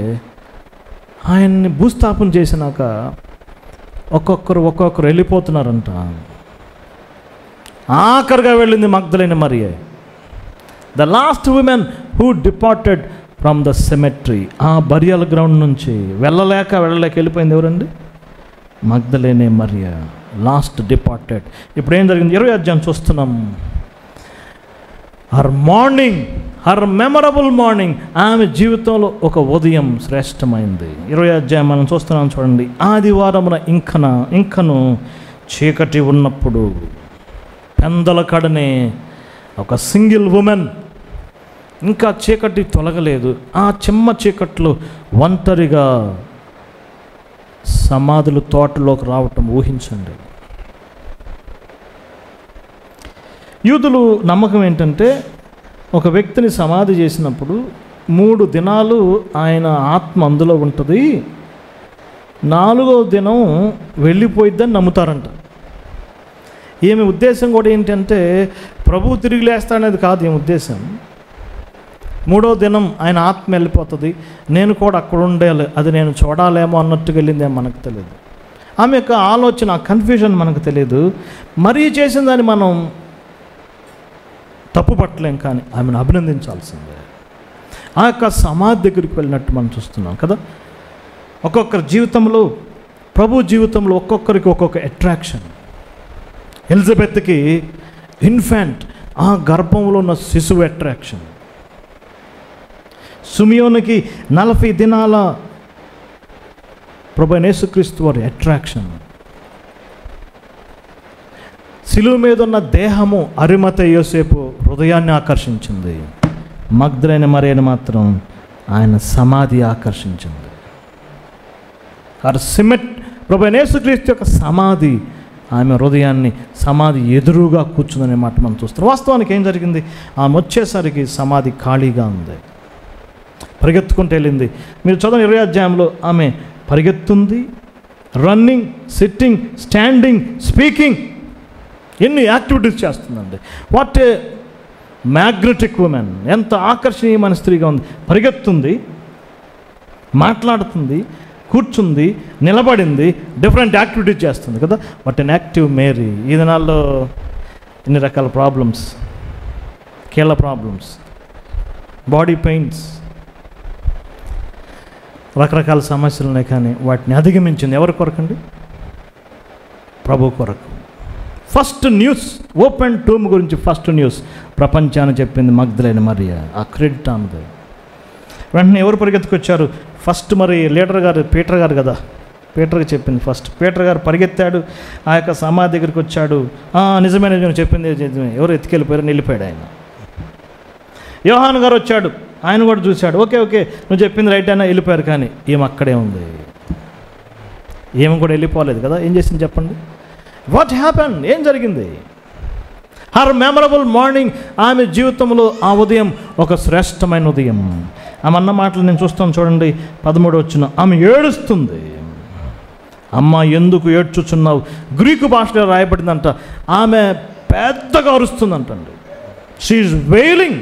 ఆయన్ని భూస్థాపన చేసినాక ఒక్కొక్కరు వెళ్ళిపోతున్నారంట. ఆఖరిగా వెళ్ళింది మగ్దలేని మరియే, the last woman who departed from the cemetery. ఆ బరియల్ గ్రౌండ్ నుంచి వెళ్ళలేక వెళ్ళిపోయింది ఎవరండి? Magdalene Mariya, last departed. ఇప్పుడు ఏం జరిగింది? 20వ అధ్యాయం చూస్తున్నాం. Her mourning, her memorable mourning. ఆమె జీవితంలో ఒక ఉదయం శ్రేష్టమైంది. 20వ అధ్యాయం మనం చూస్తున్నాం చూడండి. ఆదివారమున ఇంకను చీకటి ఉన్నప్పుడు పెందల కడనే ఒక సింగిల్ ఉమెన్, ఇంకా చీకటి తొలగలేదు, ఆ చిమ్మ చీకట్లో ఒంటరిగా సమాధులు తోటలోకి రావటం ఊహించండి. యూదులు నమ్మకం ఏంటంటే, ఒక వ్యక్తిని సమాధి చేసినప్పుడు 3 దినాలు ఆయన ఆత్మ అందులో ఉంటుంది, 4వ దినం వెళ్ళిపోయిద్దని నమ్ముతారంట. ఈమె ఉద్దేశం కూడా ఏంటంటే, ప్రభువు తిరిగి లేస్తాడనేది కాదు ఈమె ఉద్దేశం. 3వ దినం ఆయన ఆత్మ వెళ్ళిపోతుంది, నేను కూడా అక్కడ ఉండాలి, అది నేను చూడాలేమో అన్నట్టుగా వెళ్ళిందేమో మనకు తెలియదు. ఆమె యొక్క ఆలోచన, కన్ఫ్యూజన్ మనకు తెలియదు. మరీ చేసిన దాన్ని మనం తప్పు పట్టలేం, కానీ ఆమెను అభినందించాల్సిందే. ఆ యొక్క సమాధి దగ్గరికి వెళ్ళినట్టు మనం చూస్తున్నాం కదా. ఒక్కొక్కరి జీవితంలో, ప్రభు జీవితంలో ఒక్కొక్కరికి ఒక్కొక్క అట్రాక్షన్. ఎలిజబెత్కి ఇన్ఫాంట్, ఆ గర్భంలో ఉన్న శిశువు అట్రాక్షన్. సుమియోనికి 40 దినాల ప్రభువైన యేసుక్రీస్తు వారి అట్రాక్షన్. శిలువ మీద ఉన్న దేహము అరిమత యోసేపు హృదయాన్ని ఆకర్షించింది. మగ్దలేని మరియను మాత్రం ఆయన సమాధి ఆకర్షించింది. ప్రభువైన యేసుక్రీస్తు యొక్క సమాధి ఆమె హృదయాన్ని, సమాధి ఎదురుగా కూర్చుందనే మాట మనం చూస్తాం. వాస్తవానికి ఏం జరిగింది? ఆమె వచ్చేసరికి సమాధి ఖాళీగా ఉంది, పరిగెత్తుకుంటూ వెళ్ళింది. మీరు చదవండి 20వ అధ్యాయంలో ఆమె పరిగెత్తుంది, రన్నింగ్, సిట్టింగ్, స్టాండింగ్, స్పీకింగ్, ఎన్ని యాక్టివిటీస్ చేస్తుందండి. What a magnetic women! ఎంత ఆకర్షణీయమైన స్త్రీగా ఉంది. పరిగెత్తుంది, మాట్లాడుతుంది, కూర్చుంది, నిలబడింది, డిఫరెంట్ యాక్టివిటీస్ చేస్తుంది కదా. What an active Mary! ఈ దినాల్లో ఎన్ని రకాల ప్రాబ్లమ్స్, కీళ్ళ ప్రాబ్లమ్స్, బాడీ పెయిన్స్, రకరకాల సమస్యలు ఉన్నాయి. కానీ వాటిని అధిగమించింది ఎవరి కొరకండి? ప్రభు కొరకు. ఫస్ట్ న్యూస్, ఓపెన్ టూమ్ గురించి ఫస్ట్ న్యూస్ ప్రపంచాన్ని చెప్పింది మగ్దలేని మరియ. ఆ క్రెడిట్ ఆమెది. వెంటనే ఎవరు పరిగెత్తుకొచ్చారు? ఫస్ట్ మరి లీడర్ గారు, పీటర్ గారు కదా, పీటర్కి చెప్పింది ఫస్ట్. పీటర్ గారు పరిగెత్తాడు, ఆ యొక్క సమాధి దగ్గరికి వచ్చాడు. నిజమైన చెప్పింది నిజమే. ఎవరు ఎత్తుకెళ్ళిపోయారు, నిలిపాడు ఆయన. యోహాను గారు వచ్చాడు, ఆయన కూడా చూశాడు. ఓకే నువ్వు చెప్పింది రైట్ అయినా, వెళ్ళిపోయారు. కానీ ఈమె అక్కడే ఉంది. ఏమి కూడా వెళ్ళిపోలేదు కదా. ఏం చేసింది చెప్పండి? What happen? ఏం జరిగింది? Her memorable mourning. ఆమె జీవితంలో ఆ ఉదయం ఒక శ్రేష్టమైన ఉదయం. ఆమె అన్న మాటలు నేను చూస్తాను చూడండి. 13వ వచనం. ఆమె ఏడుస్తుంది. అమ్మ ఎందుకు ఏడ్చుచున్నావు? గ్రీకు భాషలో రాయబడిందంట. ఆమె పెద్దగా అరుస్తుందంటండి. She is wailing.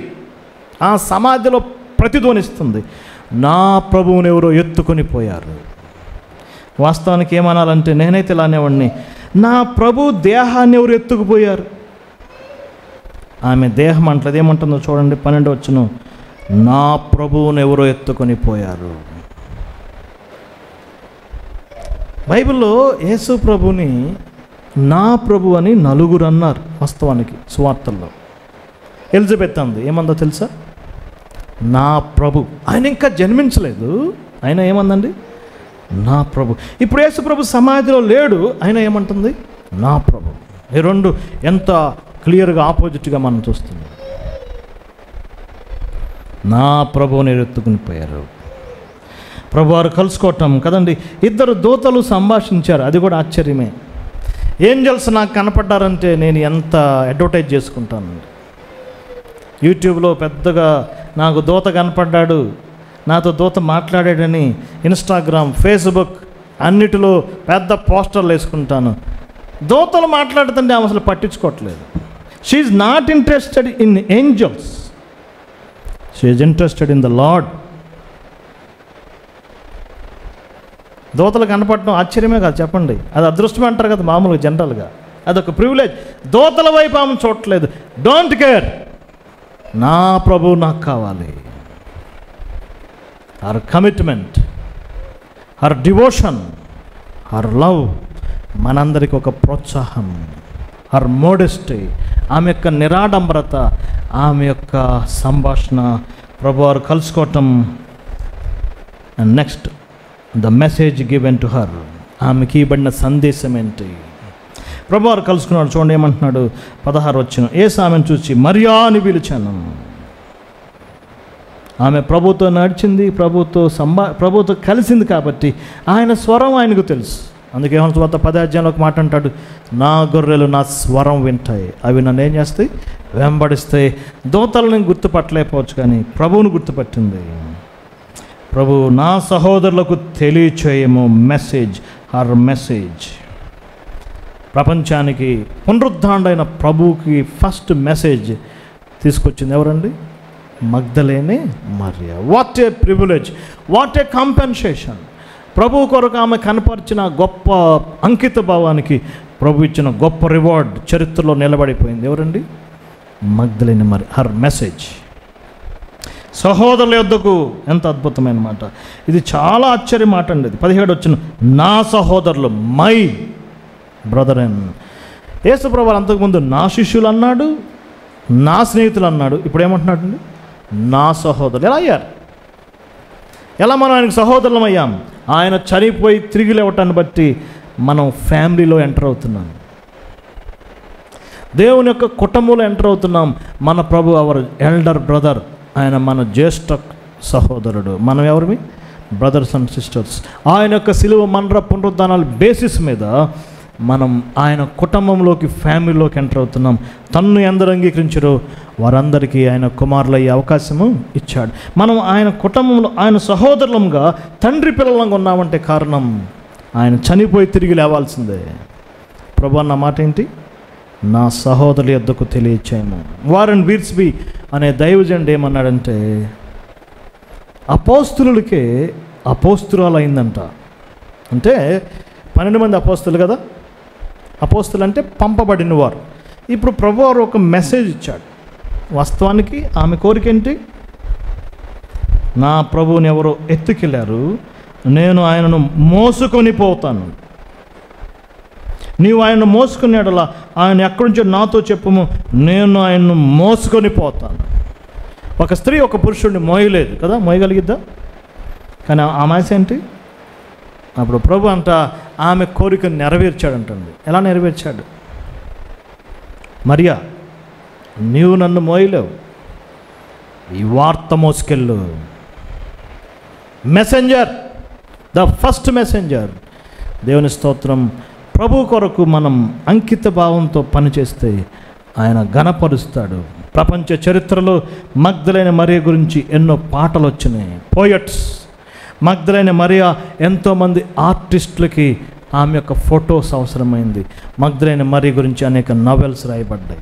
ఆ సమాధిలో ప్రతిధ్వనిస్తుంది, నా ప్రభువుని ఎవరో ఎత్తుకొని పోయారు. వాస్తవానికి ఏమనాలంటే నేనైతే ఇలా అనేవాడిని, నా ప్రభు దేహాన్ని ఎవరు ఎత్తుకుపోయారు. ఆమె దేహం అంటది, ఏమంటుందో చూడండి 12వ వచనం, నా ప్రభువుని ఎవరో ఎత్తుకొని పోయారు. బైబిల్లో యేసు ప్రభుని నా ప్రభు అని నలుగురు అన్నారు. వాస్తవానికి సువార్తల్లో ఎలిజబెత్ అంది, ఏమందో తెలుసా? నా ప్రభు. ఆయన ఇంకా జన్మించలేదు, ఆయన ఏమందండి? నా ప్రభు. ఇప్పుడు యేసు ప్రభు సమాధిలో లేడు, ఆయన ఏమంటుంది? నా ప్రభు. ఈ రెండు ఎంత క్లియర్గా ఆపోజిట్గా మనం చూస్తున్నాం. నా ప్రభువుని ఎత్తుకుని పోయారు. ప్రభువారు కలుసుకోవటం కదండి. ఇద్దరు దూతలు సంభాషించారు, అది కూడా ఆశ్చర్యమే. ఏంజల్స్ నాకు కనపడ్డారంటే నేను ఎంత అడ్వర్టైజ్ చేసుకుంటానండి. యూట్యూబ్లో పెద్దగా నాకు దూత కనపడ్డాడు, నాతో దూత మాట్లాడాడని ఇన్స్టాగ్రామ్, ఫేస్బుక్ అన్నిటిలో పెద్ద పోస్టర్లు వేసుకుంటాను. దూతలు మాట్లాడుతుంటే ఆమె అసలు పట్టించుకోవట్లేదు. She is not interested in angels, she is interested in the lord. దూతలు కనపడటం ఆశ్చర్యమే కాదు, చెప్పండి. అది అదృష్టం అంటారు కదా మామూలుగా జనరల్గా, అదొక ప్రివిలేజ్. దూతల వైపు ఆమె చూడట్లేదు. డోంట్ కేర్, నా ప్రభు నాకు కావాలి. Her commitment, her devotion, her love మనందరికి ఒక ప్రోత్సాహం. హర్ మోడెస్టీ, ఆమె యొక్క నిరాడంబరత, ఆమె యొక్క సంభాషణ, ప్రభువారు కలుసుకోవటం. And next the message given to her, ఆమెకి ఇవ్వబడిన సందేశం ఏంటి? ప్రభువారు కలుసుకున్నాడు. చూడండి ఏమంటున్నాడు 16వ వచనం, యేసు ఆమెను చూసి మరియా అని పిలిచాను. ఆమె ప్రభుతో నడిచింది, ప్రభుతో కలిసింది కాబట్టి ఆయన స్వరం ఆయనకు తెలుసు. అందుకే యోహాను సువార్త 10వ అధ్యాయంలో ఒక మాట అంటాడు, నా గొర్రెలు నా స్వరం వింటాయి, అవి నన్ను ఏం చేస్తాయి? వెంబడిస్తాయి. దూతలను గుర్తుపట్టలేకపోవచ్చు, కానీ ప్రభువును గుర్తుపట్టింది. ప్రభు నా సహోదరులకు తెలియచేయము మెసేజ్, హర్ మెసేజ్. ప్రపంచానికి పునరుద్ధాండైన ప్రభువుకి ఫస్ట్ మెసేజ్ తీసుకొచ్చింది ఎవరండి? మగ్దలేనే Mariya. What a privilege, what a compensation. ప్రభు కొరకు ఆమె కనపరిచిన గొప్ప అంకిత భావానికి ప్రభు ఇచ్చిన గొప్ప రివార్డ్ చరిత్రలో నిలబడిపోయింది. ఎవరండి? మగ్దలేనే మరి. Her message. సహోదరుల యొద్దకు, ఎంత అద్భుతమైన మాట ఇది, చాలా ఆశ్చర్య మాట అండి. 17 వచ్చిన, నా సహోదరులు, మై బ్రదరన్. యేసు ప్రభువు అంతకుముందు నా శిష్యులు అన్నాడు, నా స్నేహితులు అన్నాడు, ఇప్పుడు ఏమంటున్నాడు అండి? నా సహోదరులు. ఎలా అయ్యారు? ఎలా మనం ఆయనకు సహోదరులం అయ్యాం? ఆయన చనిపోయి తిరిగి లేవటాన్ని బట్టి మనం ఫ్యామిలీలో ఎంటర్ అవుతున్నాం, దేవుని యొక్క కుటుంబంలో ఎంటర్ అవుతున్నాం. మన ప్రభు అవర్ ఎల్డర్ బ్రదర్, ఆయన మన జ్యేష్ఠ సహోదరుడు. మనం ఎవరిమి? Brothers and sisters. ఆయన యొక్క సిలువ మరణర పునరుద్ధానాల బేసిస్ మీద మనం ఆయన కుటుంబంలోకి, ఫ్యామిలీలోకి ఎంటర్ అవుతున్నాం. తన్ను ఎందరు అంగీకరించారో వారందరికీ ఆయన కుమారులయ్యే అవకాశము ఇచ్చాడు. మనం ఆయన కుటుంబంలో, ఆయన సహోదరులంగా, తండ్రి పిల్లలంగా ఉన్నామంటే కారణం ఆయన చనిపోయి తిరిగి లేవాల్సిందే. ప్రభు అన్న మాట ఏంటి? నా సహోదరుల యొద్దకు తెలియచేయము. వారెన్ వీర్స్బీ అనే దైవజనుడు ఏమన్నాడంటే, అపోస్తులకే అపోస్తురాలు అయిందంట. అంటే 12 మంది అపోస్తులు కదా, అపోస్తులు అంటే పంపబడిన వారు. ఇప్పుడు ప్రభువారు ఒక మెసేజ్ ఇచ్చాడు. వాస్తవానికి ఆమె కోరిక ఏంటి? నా ప్రభువుని ఎవరో ఎత్తుకెళ్ళారు, నేను ఆయనను మోసుకొని పోతాను. నీవు ఆయన్ను మోసుకునేడలా ఆయన ఎక్కడి నుంచో నాతో చెప్పుము, నేను ఆయన్ను మోసుకొని పోతాను. ఒక స్త్రీ ఒక పురుషుడిని మోయలేదు కదా, మోయగలిగిద్దా? కానీ ఆమె ఆశ ఏంటి? అప్పుడు ప్రభు అంట ఆమె కోరికను నెరవేర్చాడంటండి. ఎలా నెరవేర్చాడు? మరియా, నీవు నన్ను మోయలేవు, ఈ వార్త మోసుకెళ్ళు. Messenger, the first messenger. దేవుని స్తోత్రం. ప్రభు కొరకు మనం అంకిత భావంతో పనిచేస్తే ఆయన ఘనపరుస్తాడు. ప్రపంచ చరిత్రలో మగ్దలైన మరియ గురించి ఎన్నో పాటలు వచ్చినాయి, పోయట్స్. మగ్దలైన మరియ ఎంతోమంది ఆర్టిస్టులకి ఆమె యొక్క ఫొటోస్ అవసరమైంది. మగ్దలేని మరియ గురించి అనేక నవెల్స్ రాయబడ్డాయి.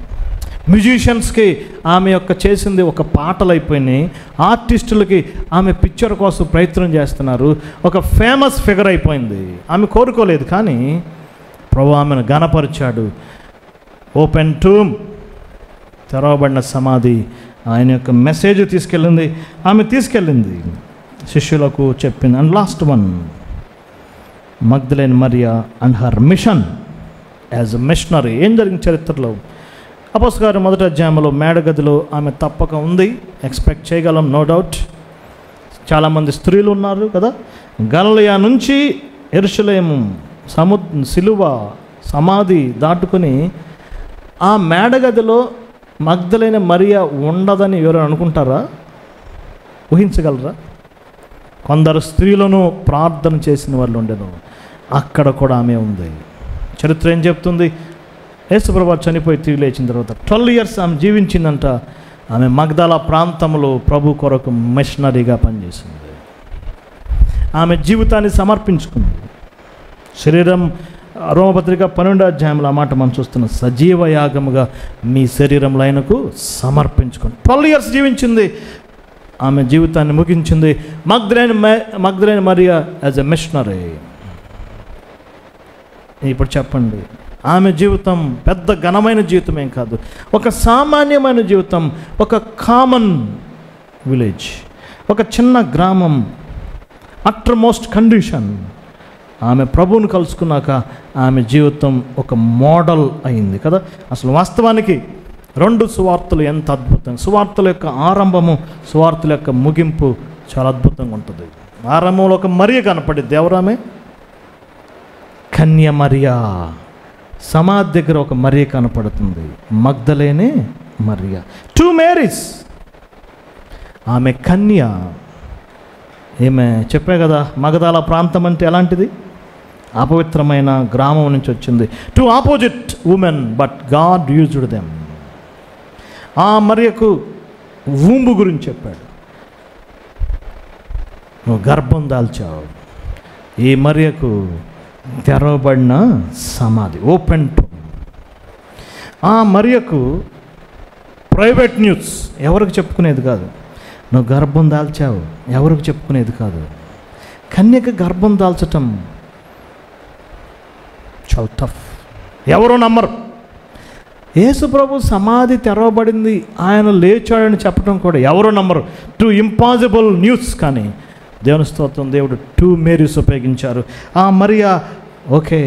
మ్యూజిషియన్స్కి ఆమె యొక్క చేసింది ఒక పాటలు అయిపోయినాయి. ఆర్టిస్టులకి ఆమె పిక్చర్ కోసం ప్రయత్నం చేస్తున్నారు. ఒక ఫేమస్ ఫిగర్ అయిపోయింది. ఆమె కోరుకోలేదు, కానీ ప్రభు ఆమెను ఘనపరిచాడు. ఓపెన్ టూమ్, తెరవబడిన సమాధి, ఆయన యొక్క మెసేజ్ తీసుకెళ్ళింది. ఆమె తీసుకెళ్ళింది, శిష్యులకు చెప్పింది. అండ్ లాస్ట్ వన్, మగ్దలేని మరియా and her mission as a missionary. ఏం జరిగిన చరిత్రలో అపోస్తలుల మొదటి అధ్యాయంలో మేడగదిలో ఆమె తప్పక ఉంది, ఎక్స్పెక్ట్ చేయగలం, నో డౌట్. చాలామంది స్త్రీలు ఉన్నారు కదా. గలిలయ నుంచి యెరూషలేము సిలువ సమాధి దాటుకుని ఆ మేడగదిలో మగ్దలేని మరియా ఉండదని ఎవరు అనుకుంటారా? ఊహించగలరా? కొందరు స్త్రీలను ప్రార్థన చేసిన వాళ్ళు ఉండేను, అక్కడ కూడా ఆమె ఉంది. చరిత్ర ఏం చెప్తుంది? యేసుప్రభు చనిపోయి తిరిగి లేచిన తర్వాత 12 years ఆమె జీవించిందంట. ఆమె మగ్దల ప్రాంతంలో ప్రభు కొరకు మిషనరీగా పనిచేసింది. ఆమె జీవితాన్ని సమర్పించుకుంది. శరీరం, రోమపత్రిక 12వ అధ్యాయంలో ఆ మాట మనం చూస్తున్నాం. సజీవ యాగముగా మీ శరీరంలో ఆయనకు సమర్పించుకోండి. 12 years జీవించింది, ఆమె జీవితాన్ని ముగించింది. మగ్దలేని మరియా యాజ్ ఎ మిషనరీ. ఇప్పుడు చెప్పండి, ఆమె జీవితం పెద్ద ఘనమైన జీవితం ఏం కాదు, ఒక సామాన్యమైన జీవితం. ఒక కామన్ విలేజ్, ఒక చిన్న గ్రామం, అట్రమోస్ట్ కండిషన్. ఆమె ప్రభువును కలుసుకున్నాక ఆమె జీవితం ఒక మోడల్ అయింది కదా. అసలు వాస్తవానికి 2 సువార్తలు ఎంత అద్భుతం. సువార్తల యొక్క ఆరంభము, సువార్తల యొక్క ముగింపు చాలా అద్భుతంగా ఉంటుంది. ఆరంభంలో ఒక మరియ కనపడింది. ఎవరామె? కన్య మరియా. సమాధి దగ్గర ఒక మరియ కనపడుతుంది, మగ్దలేనే మరియా. 2 Marys. ఆమె కన్య. ఏమే చెప్పే కదా, మగదాల ప్రాంతం అంటే ఎలాంటిది? అపవిత్రమైన గ్రామం నుంచి వచ్చింది. 2 opposite women, but God used them. ఆ మరియకు ఊంబు గురించి చెప్పాడు. నువ్వు గర్భం దాల్చావు. ఈ మరియకు తెరవబడిన సమాధి, ఓపెన్ టూమ్. ఆ మరియకు ప్రైవేట్ న్యూస్, ఎవరికి చెప్పుకునేది కాదు. నువ్వు గర్భం దాల్చావు, ఎవరికి చెప్పుకునేది కాదు. కన్యక గర్భం దాల్చటం చాలా టఫ్, ఎవరు నమ్మరు. యేసుప్రభు సమాధి తెరవబడింది, ఆయన లేచాడని చెప్పడం కూడా ఎవరు నమ్మరు. 2 impossible న్యూస్. కానీ దేవుని స్తోత్రం, దేవుడు 2 Marys ఉపయోగించారు. ఆ మరియా ఓకే,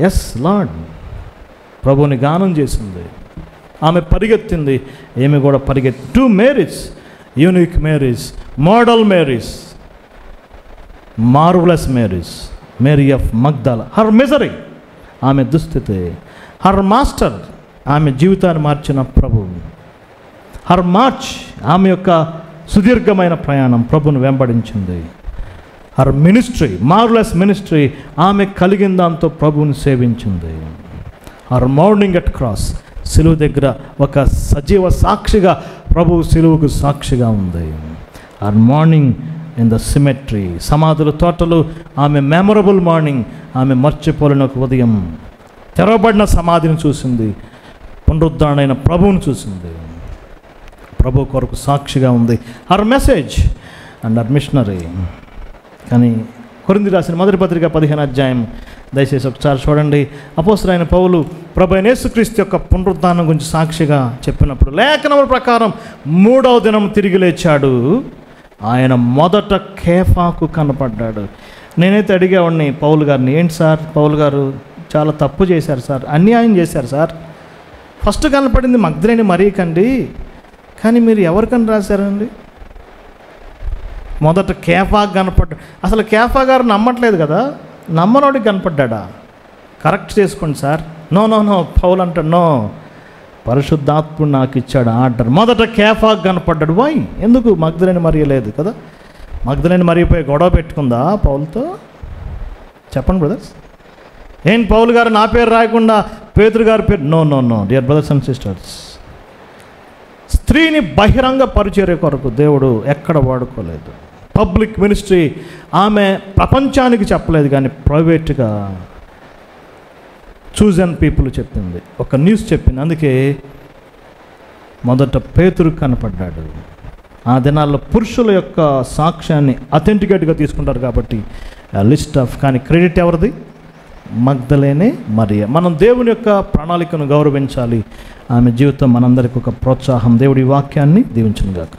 ఎస్ లార్డ్, ప్రభువుని గానం చేసింది. ఆమె పరిగెత్తింది, ఏమి కూడా పరిగెత్తి. 2 Marys, unique Marys, model Marys, marvellous Marys. Mary of Magdala, her misery, ఆమె దుస్థితి. హర్ మాస్టర్, ఆమె జీవితాన్ని మార్చిన ప్రభు. హర్ మార్చ్, ఆమె యొక్క సుదీర్ఘమైన ప్రయాణం ప్రభుని వెంబడించింది. హర్ మినిస్ట్రీ, మార్వలస్ మినిస్ట్రీ, ఆమె కలిగిన దాంతో ప్రభువుని సేవించింది. హర్ మార్నింగ్ అట్ క్రాస్, సిలువ దగ్గర ఒక సజీవ సాక్షిగా, ప్రభువు సిలువకు సాక్షిగా ఉంది. Her morning in the symmetry, సమాధుల తోటలు, ఆమె మెమరబుల్ మార్నింగ్, ఆమె మర్చిపోలేని ఒక ఉదయం. తెరవబడిన సమాధిని చూసింది, పునరుద్ధరణైన ప్రభువుని చూసింది, ప్రభు కొరకు సాక్షిగా ఉంది. Her message and her missionary. కానీ కొరింథీ రాసిన మొదటి పత్రిక 15వ అధ్యాయం దయచేసి ఒకసారి చూడండి. అపోస్తలుడైన పౌలు ప్రభు అయిన యేసుక్రీస్తు యొక్క పునరుద్ధానం గురించి సాక్షిగా చెప్పినప్పుడు, లేఖనముల ప్రకారం 3వ దినం తిరిగి లేచాడు. ఆయన మొదట కేఫాకు కనపడ్డాడు. నేనైతే అడిగేవాడిని పౌలు గారిని, ఏంటి సార్ పౌలు గారు చాలా తప్పు చేశారు సార్, అన్యాయం చేశారు సార్. ఫస్ట్ కనపడింది మగ్దలేని మరియకండి, కానీ మీరు ఎవరికని రాశారండి? మొదట కేఫాకు కనపడ్డా. అసలు కేఫా గారు నమ్మట్లేదు కదా, నమ్మనోడికి కనపడ్డా? కరెక్ట్ చేసుకోండి సార్. నో నో నో, పౌలు అంటాడు, నో, పరిశుద్ధాత్ముడు నాకు ఇచ్చాడు ఆర్డర్. మొదట కేఫాకు కనపడ్డాడు. వై? ఎందుకు? మగ్దలేని మరియ లేదు కదా. మగ్దలేని మరియపై గొడవ పెట్టుకుందా పౌలుతో? చెప్పండి బ్రదర్స్. ఏం పౌలు గారు నా పేరు రాయకుండా పేతురు గారి పేరు? No no no dear brothers and sisters, స్త్రీని బహిరంగ పరిచర్య కొరకు దేవుడు ఎక్కడ వాడుకోలేదు. పబ్లిక్ మినిస్ట్రీ ఆమె ప్రపంచానికి చెప్పలేదు, కానీ ప్రైవేట్గా చూజన్ పీపుల్ చెప్పింది, ఒక న్యూస్ చెప్పింది. అందుకే మొదట పేతురు కనపడ్డాడు. ఆ దినాల్లో పురుషుల యొక్క సాక్ష్యాన్ని అథెంటికేట్గా తీసుకుంటారు కాబట్టి లిస్ట్ ఆఫ్, కానీ క్రెడిట్ ఎవరిది? మగ్దలేనే మరియ. మనం దేవుని యొక్క ప్రణాళికను గౌరవించాలి. ఆమె జీవితం మనందరికీ ఒక ప్రోత్సాహం. దేవుడి వాక్యాన్ని దీవించును గాక.